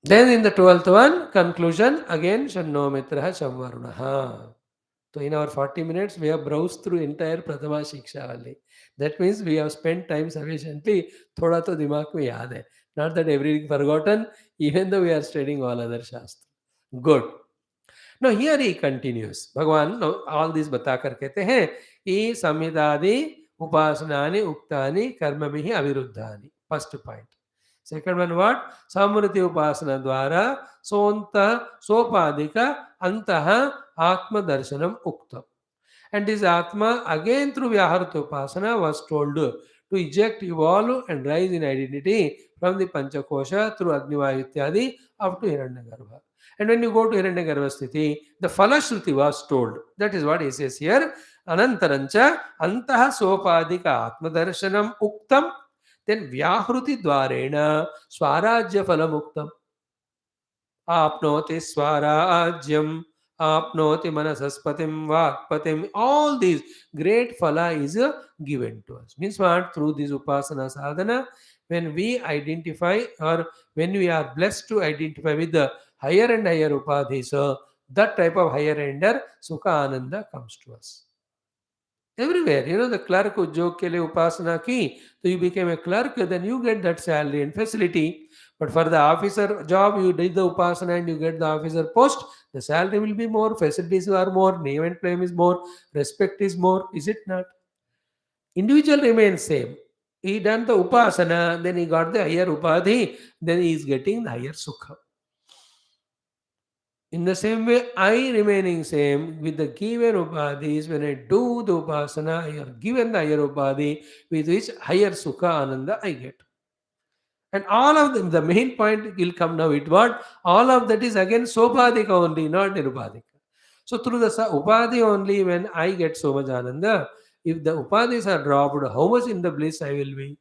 Then in the 12th one, conclusion, again, Shanno Mitraha Shamvarunaha. So in our 40 minutes, we have browsed through entire Prathama Shiksha Valli. That means we have spent time sufficiently. Thoda to dimag mein yaad hai. Not that everything forgotten, even though we are studying all other Shastra. Good. Now here he continues. Bhagavan now all these batakar kehte hain, ye samhidadi upasnani uktani karmabhihi aviruddhani. First point. Second one what? Samriti upasana dwara sonta sopadika antaha atma darshanam uktam. And this Atma, again through Vyaharta Upasana, was told to eject, evolve, and rise in identity from the Panchakosha through Agnivayu Ityadi up to Hiranyagarbha. And when you go to Hiranyagarbha Sthiti, the Falashruti was told. That is what he says here. Anantarancha antaha sopadika atmadarshanam uktam. Then Vyahruti dwarena swarajya phalam uktam. Apnoti swarajyam. Apnoti manasaspatiam vakpatim. All these great phala is given to us. Means what? Through this upasana sadhana, when we identify or when we are blessed to identify with the higher and higher upadhis, that type of higher ender sukha ananda comes to us. Everywhere, the clerk उद्योग के लिए उपासना की, so you became a clerk, then you get that salary and facility. But for the officer job, you did the upasana and you get the officer post, the salary will be more, facilities are more, name and claim is more, respect is more, is it not? Individual remains same. He done the upasana, then he got the higher upadhi, then he is getting the higher sukha. In the same way, I remaining same with the given upadhis, when I do the upasana, I are given the higher upadhi with which higher sukha ananda I get. And all of them, the main point will come now. It what? All of that is again sopadhika only, not nirupadhika. So through the upadhi only, when I get so much ananda, if the upadhis are dropped, how much in the bliss I will be?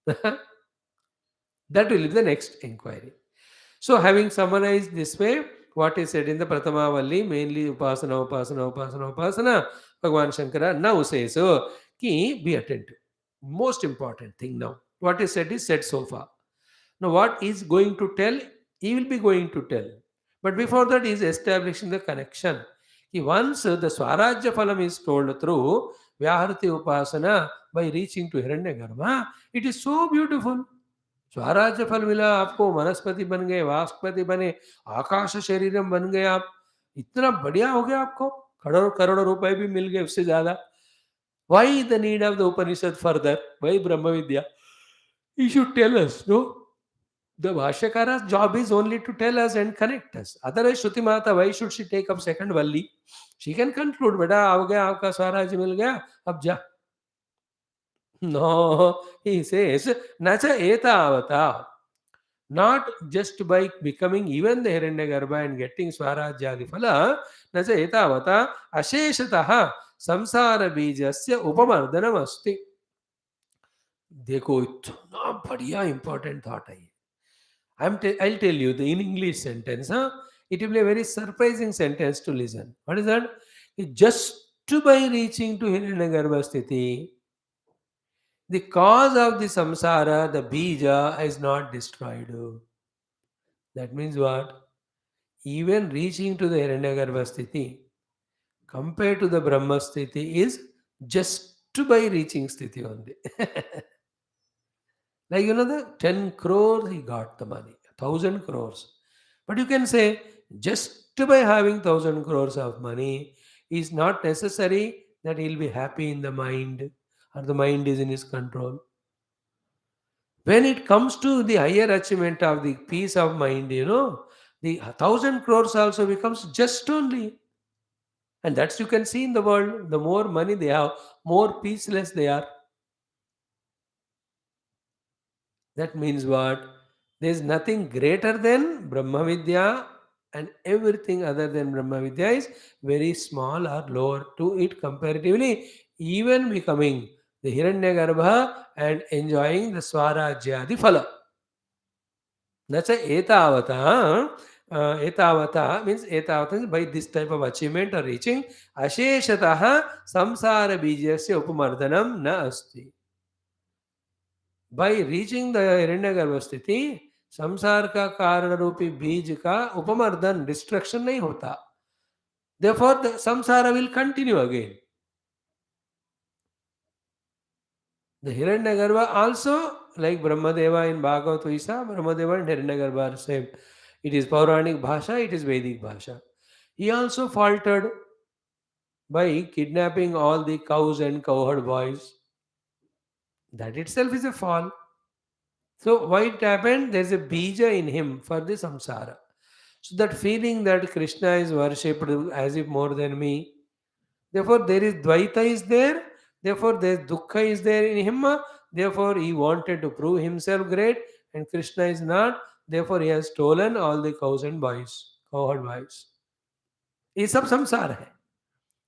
That will be the next inquiry. So, having summarized this way, what is said in the Prathama Valli, mainly Upasana, Upasana, Upasana, Upasana, Bhagavan Shankara now says, so, ki, be attentive. Most important thing now. What is said is said so far. Now, what is going to tell, he will be going to tell. But before that, he is establishing the connection. Ki once the Swarajya Phalam is told through Vyaharti Upasana by reaching to Hiranyagarbha, it is so beautiful. स्वराज्य फल मिला आपको, वनस्पति बन गए, वास्पति बने, आकाश शरीरम बन गए आप, इतना बढ़िया हो गया आपको, करोड़ करोड़ रुपए भी मिल गए उससे ज्यादा. Why the need of the Upanishad further? Why Brahma Vidya? He should tell us, no? The Bhashyakara's job is only to tell us and connect us. Otherwise, Shruti Mata, why should she take up second Valli? She can conclude, बेटा हो गया आपका स्वराज्य मिल गया, अब जा. No, he says, nacha etavata. Not just by becoming even the Hiranyagarbha and getting Swarajyadi Phala, nacha etavata asheshataha samsara bijasya upamardhanam asti. देखो इतना बढ़िया इंपॉर्टेंट थॉट है ये. I'll tell you the in English sentence. It will be a very surprising sentence to listen. What is that? Just by reaching to Hiranyagarbha sthiti, the cause of the samsara, the bija, is not destroyed. That means what? Even reaching to the Hiranyagarbha sthiti, compared to the Brahma sthiti, is just by reaching sthiti only. Like, the 10 crores he got the money, 1000 crores. But you can say, just by having 1000 crores of money is not necessary that he'll be happy in the mind or the mind is in his control. When it comes to the higher achievement of the peace of mind, the 1000 crores also becomes just only. And that's you can see in the world. The more money they have, more peaceless they are. That means what? There is nothing greater than Brahma Vidya, and everything other than Brahma Vidya is very small or lower to it comparatively, even becoming the Hiranyagarbha and enjoying the Swarajyadi Phala. That's a etavata. Etavata means etavata means by this type of achievement or reaching asheshataha samsara bijasya upamardhanam na asti. By reaching the हिरण्यगर्भ स्थिति, संसार का कारण रूपी बीज का उपमर्दन, destruction नहीं होता. Therefore, the samsara will continue again. The Hiranyagarbha also, like Brahmadeva in Bhagavad Gita, Brahmadeva and Hiranyagarbha are same. It is Pauranic Bhasha, it is Vedic Bhasha. He also faltered by kidnapping all the cows and cowherd boys. That itself is a fall. So why it happened? There is a bija in him for the samsara. So that feeling that Krishna is worshipped as if more than me. Therefore there is Dvaita is there. Therefore there is Dukkha is there in him. Therefore he wanted to prove himself great and Krishna is not. Therefore he has stolen all the cows and boys, cowherd boys. ये सब संसार है.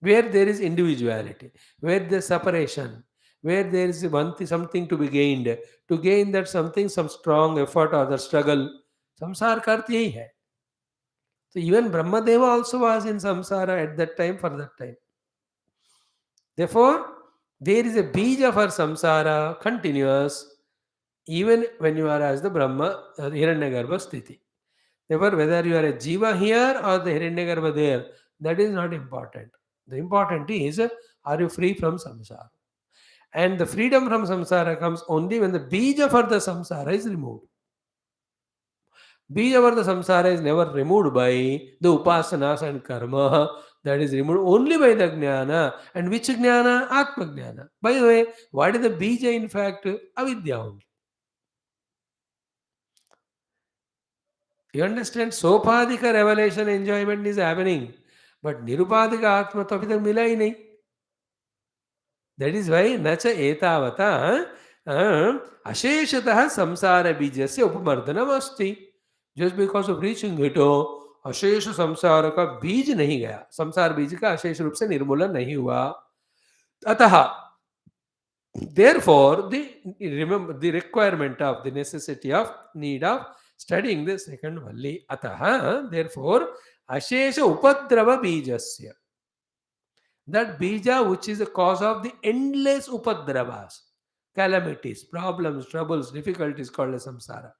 Where there is individuality, where there is separation, where there is something to be gained. To gain that something, some strong effort or the struggle, samsara ka arth yahi hai. So even Brahmadeva also was in samsara at that time, for that time. Therefore, there is a bija for samsara, continuous, even when you are as the Brahma, Hiranyagarbha sthiti. Therefore, whether you are a jiva here or the Hiranyagarbha there, that is not important. The important is, are you free from samsara? And the freedom from samsara comes only when the bija for the samsara is removed. Bija for the samsara is never removed by the upasanas and karma. That is removed only by the jnana. And which jnana? Atma jnana. By the way, what is the bija in fact? Avidya only. You understand? Sopadika revelation enjoyment is happening. But Nirupadika Atma to abhi tak mila hi nahi. That is why nacha etavata asheshatah samsara bijasya upamardhanam asti. Just because of reaching it, अशेष संसार का बीज नहीं गया, संसार बीज का अशेष रूप से निर्मूलन नहीं हुआ. अतः therefore the requirement of the necessity of need of studying the second valli. Atah therefore ashesha upadrava bijasya, that bija which is the cause of the endless upadravas, calamities, problems, troubles, difficulties called as samsara.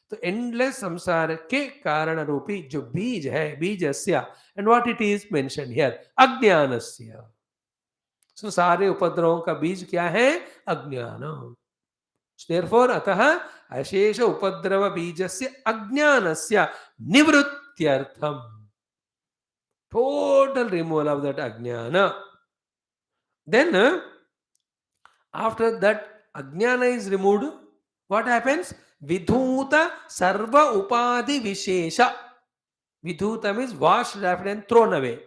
तो endless संसार के कारण रूपी जो बीज है, बीजस्य, and what it is mention here, अज्ञानस्य. सो सारे उपद्रवों का बीज क्या है? अज्ञान. देयरफॉर अतः अशेष उपद्रव बीजस्य अज्ञानस्य निवृत्त्यर्थम, total removal of that ajnana. Then after that ajnana is removed, what happens? Vidhuta sarva upadi vishesha. Vidhuta means washed, wrapped and thrown away.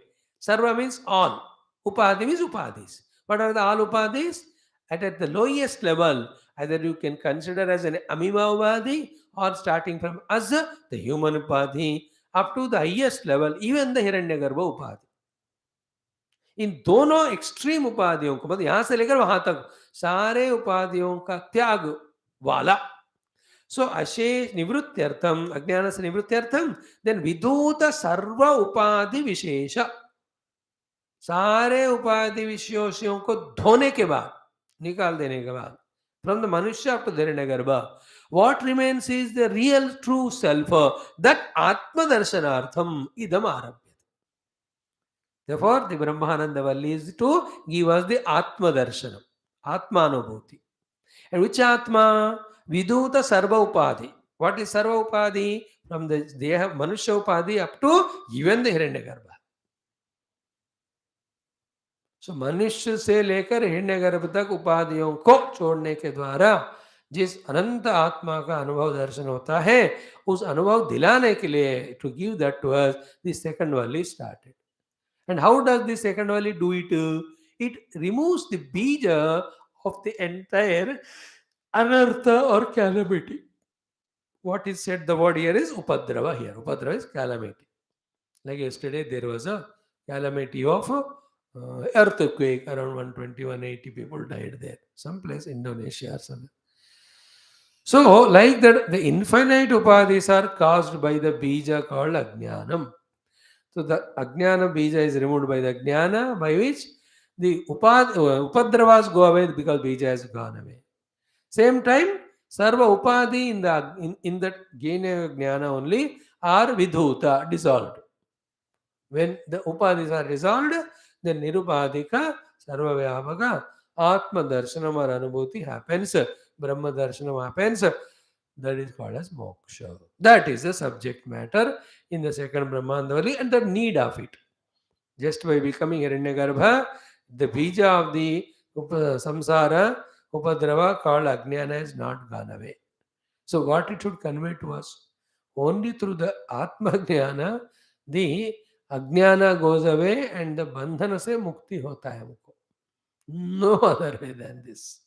Sarva means all. Upadi means upadis. What are the all upadis? At the lowest level, either you can consider as an amima upadi, or starting from as the human upadi, up to the highest level, even the hiranyagarbha upadi. इन दोनों extreme उपाधियों को, मतलब यहां से लेकर वहां तक सारे उपाधियों का त्याग वाला. सो अशेष निवृत्त्यर्थम, अज्ञान से निवृत्त्यर्थम, देन विधूत सर्व उपाधि विशेष, सारे उपाधि विशेषों को धोने के बाद, निकाल देने के बाद, from the manushya up to the Hiranyagarbha, what remains is the real true self, that atma darshanartham idam arabhyate. Therefore the Brahmananda Valli is to give us the atma darshanam, atma anubhuti. And which atma? Viduta sarva upadhi. What is sarva upadhi? From the deha manusya upadhi up to even the hiranyagarbha. So मनुष्य से लेकर हिरण्यगर्भ तक उपाधियों को छोड़ने के द्वारा जिस अनंत आत्मा का अनुभव दर्शन होता है, उस अनुभव दिलाने के लिए, to give that to us, the second valli started. And how does the second valli do it? It removes the bija of the entire anartha or calamity. What is said, the word here is upadrava here. Upadrava is calamity. Like yesterday there was a calamity of earthquake, around 120, 180 people died there. Someplace Indonesia or somewhere. So like that, the infinite upadhis are caused by the bija called ajnanam. So the ajnana bija is removed by the ajnana, by which the upadravas go away because bija has gone away. Same time, sarva upadhi in that jnana jnana only are vidhuta, dissolved. When the upadhis are dissolved, then nirupadhika sarva vyapaka atma darshanam or anubhuti happens, brahma darshanam happens. That is called as moksha. That is the subject matter in the second Brahmananda Valli and the need of it. Just by becoming Hiranyagarbha, the bija of the samsara, upadrava called ajnana has not gone away. So what it should convey to us? Only through the atma jnana, the ajnana goes away and the bandhana se mukti hota hai humko. No other way than this.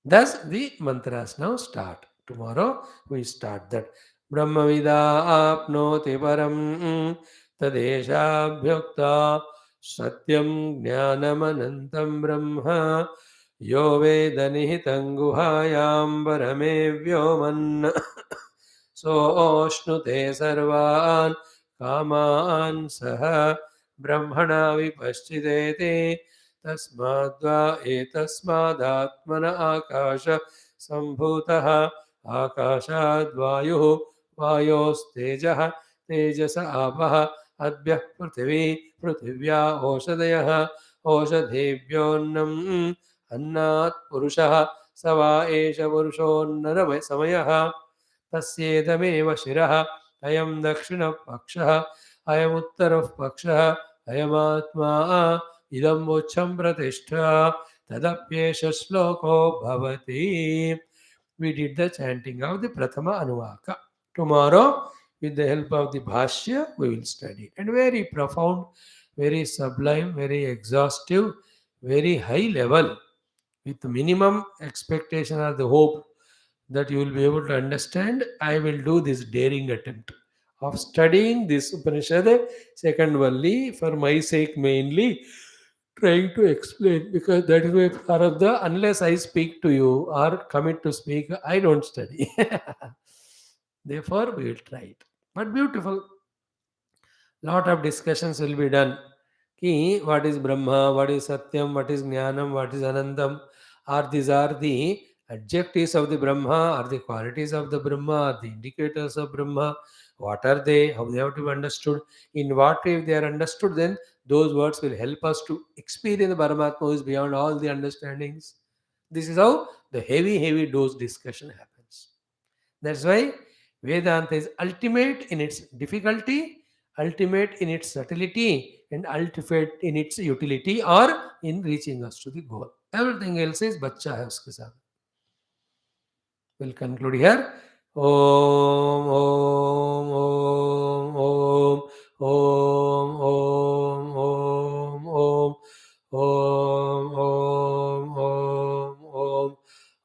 Thus the mantras now start. Tomorrow we start that. Brahmavida apnoti param tadeshabhyukta satyam jnanamanantam brahma yo veda nihitam guhayam parame vyoman सोऽश्नुते सर्वान् कामान् सह ब्रह्मणा विपश्चिदेति तस्माद्वा एतस्मादात्मन आकाश सम्भूतः आकाशाद्वायुः वायोस्तेजः तेजस आपः अद्भ्यः पृथिवी पृथिव्या ओषधयः ओषधेभ्योऽन्नम् अन्नात् पुरुषः स वा एष पुरुषोऽन्नरमय समयः तस्येदमेव शिरः अयं दक्षिणः पक्षः अयमुत्तरः पक्षः अयमात्मा इदं मोक्षं प्रतिष्ठा तदप्येष श्लोको भवति. We did the chanting of the Prathama Anuvaka. Tomorrow With the help of the Bhashya, we will study. And very profound, very sublime, very exhaustive, very high level, with minimum expectation or the hope that you will be able to understand. I will do this daring attempt of studying this Upanishad, second Valli, for my sake mainly, trying to explain, because that is my prarabdha. Unless I speak to you or commit to speak, I don't study. Therefore, we will try it. But beautiful. Lot of discussions will be done. Ki, what is Brahma, what is Satyam, what is Jnanam, what is Anandam, or these are the adjectives of the Brahma, or the qualities of the Brahma, or the indicators of Brahma. What are they? How they have to be understood? In what way if they are understood, then those words will help us to experience the Paramatma who is beyond all the understandings. This is how the heavy, heavy dose discussion happens. That's why Vedanta is ultimate in its difficulty, ultimate in its subtlety, and ultimate in its utility or in reaching us to the goal. Everything else is bacha hai uske saath. We'll conclude here. Om, Om, Om, Om, Om, Om, Om, Om, Om, Om,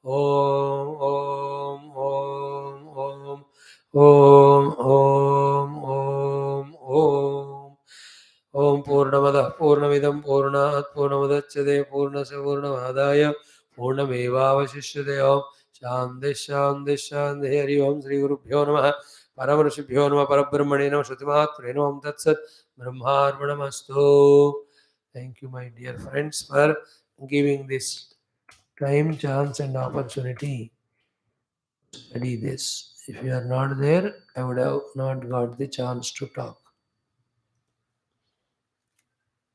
Om, Om, Om, Om, Om, Om, Om, Om, Om. Om Purnamada Purnamidam Purnat Purnamudachyate Purnasya Purnamadaya Purnamevavashishyate Om Shanti Shanti Shanti Hari Om Sri Gurubhyo Namaha Paramarshibhyo Namaha Parabrahmane Namaha Shrutimatre Namaha Om Tat Sat Brahmarpanamastu. Thank you, my dear friends, for giving this time, chance, and opportunity to study this. If you are not there, I would have not got the chance to talk.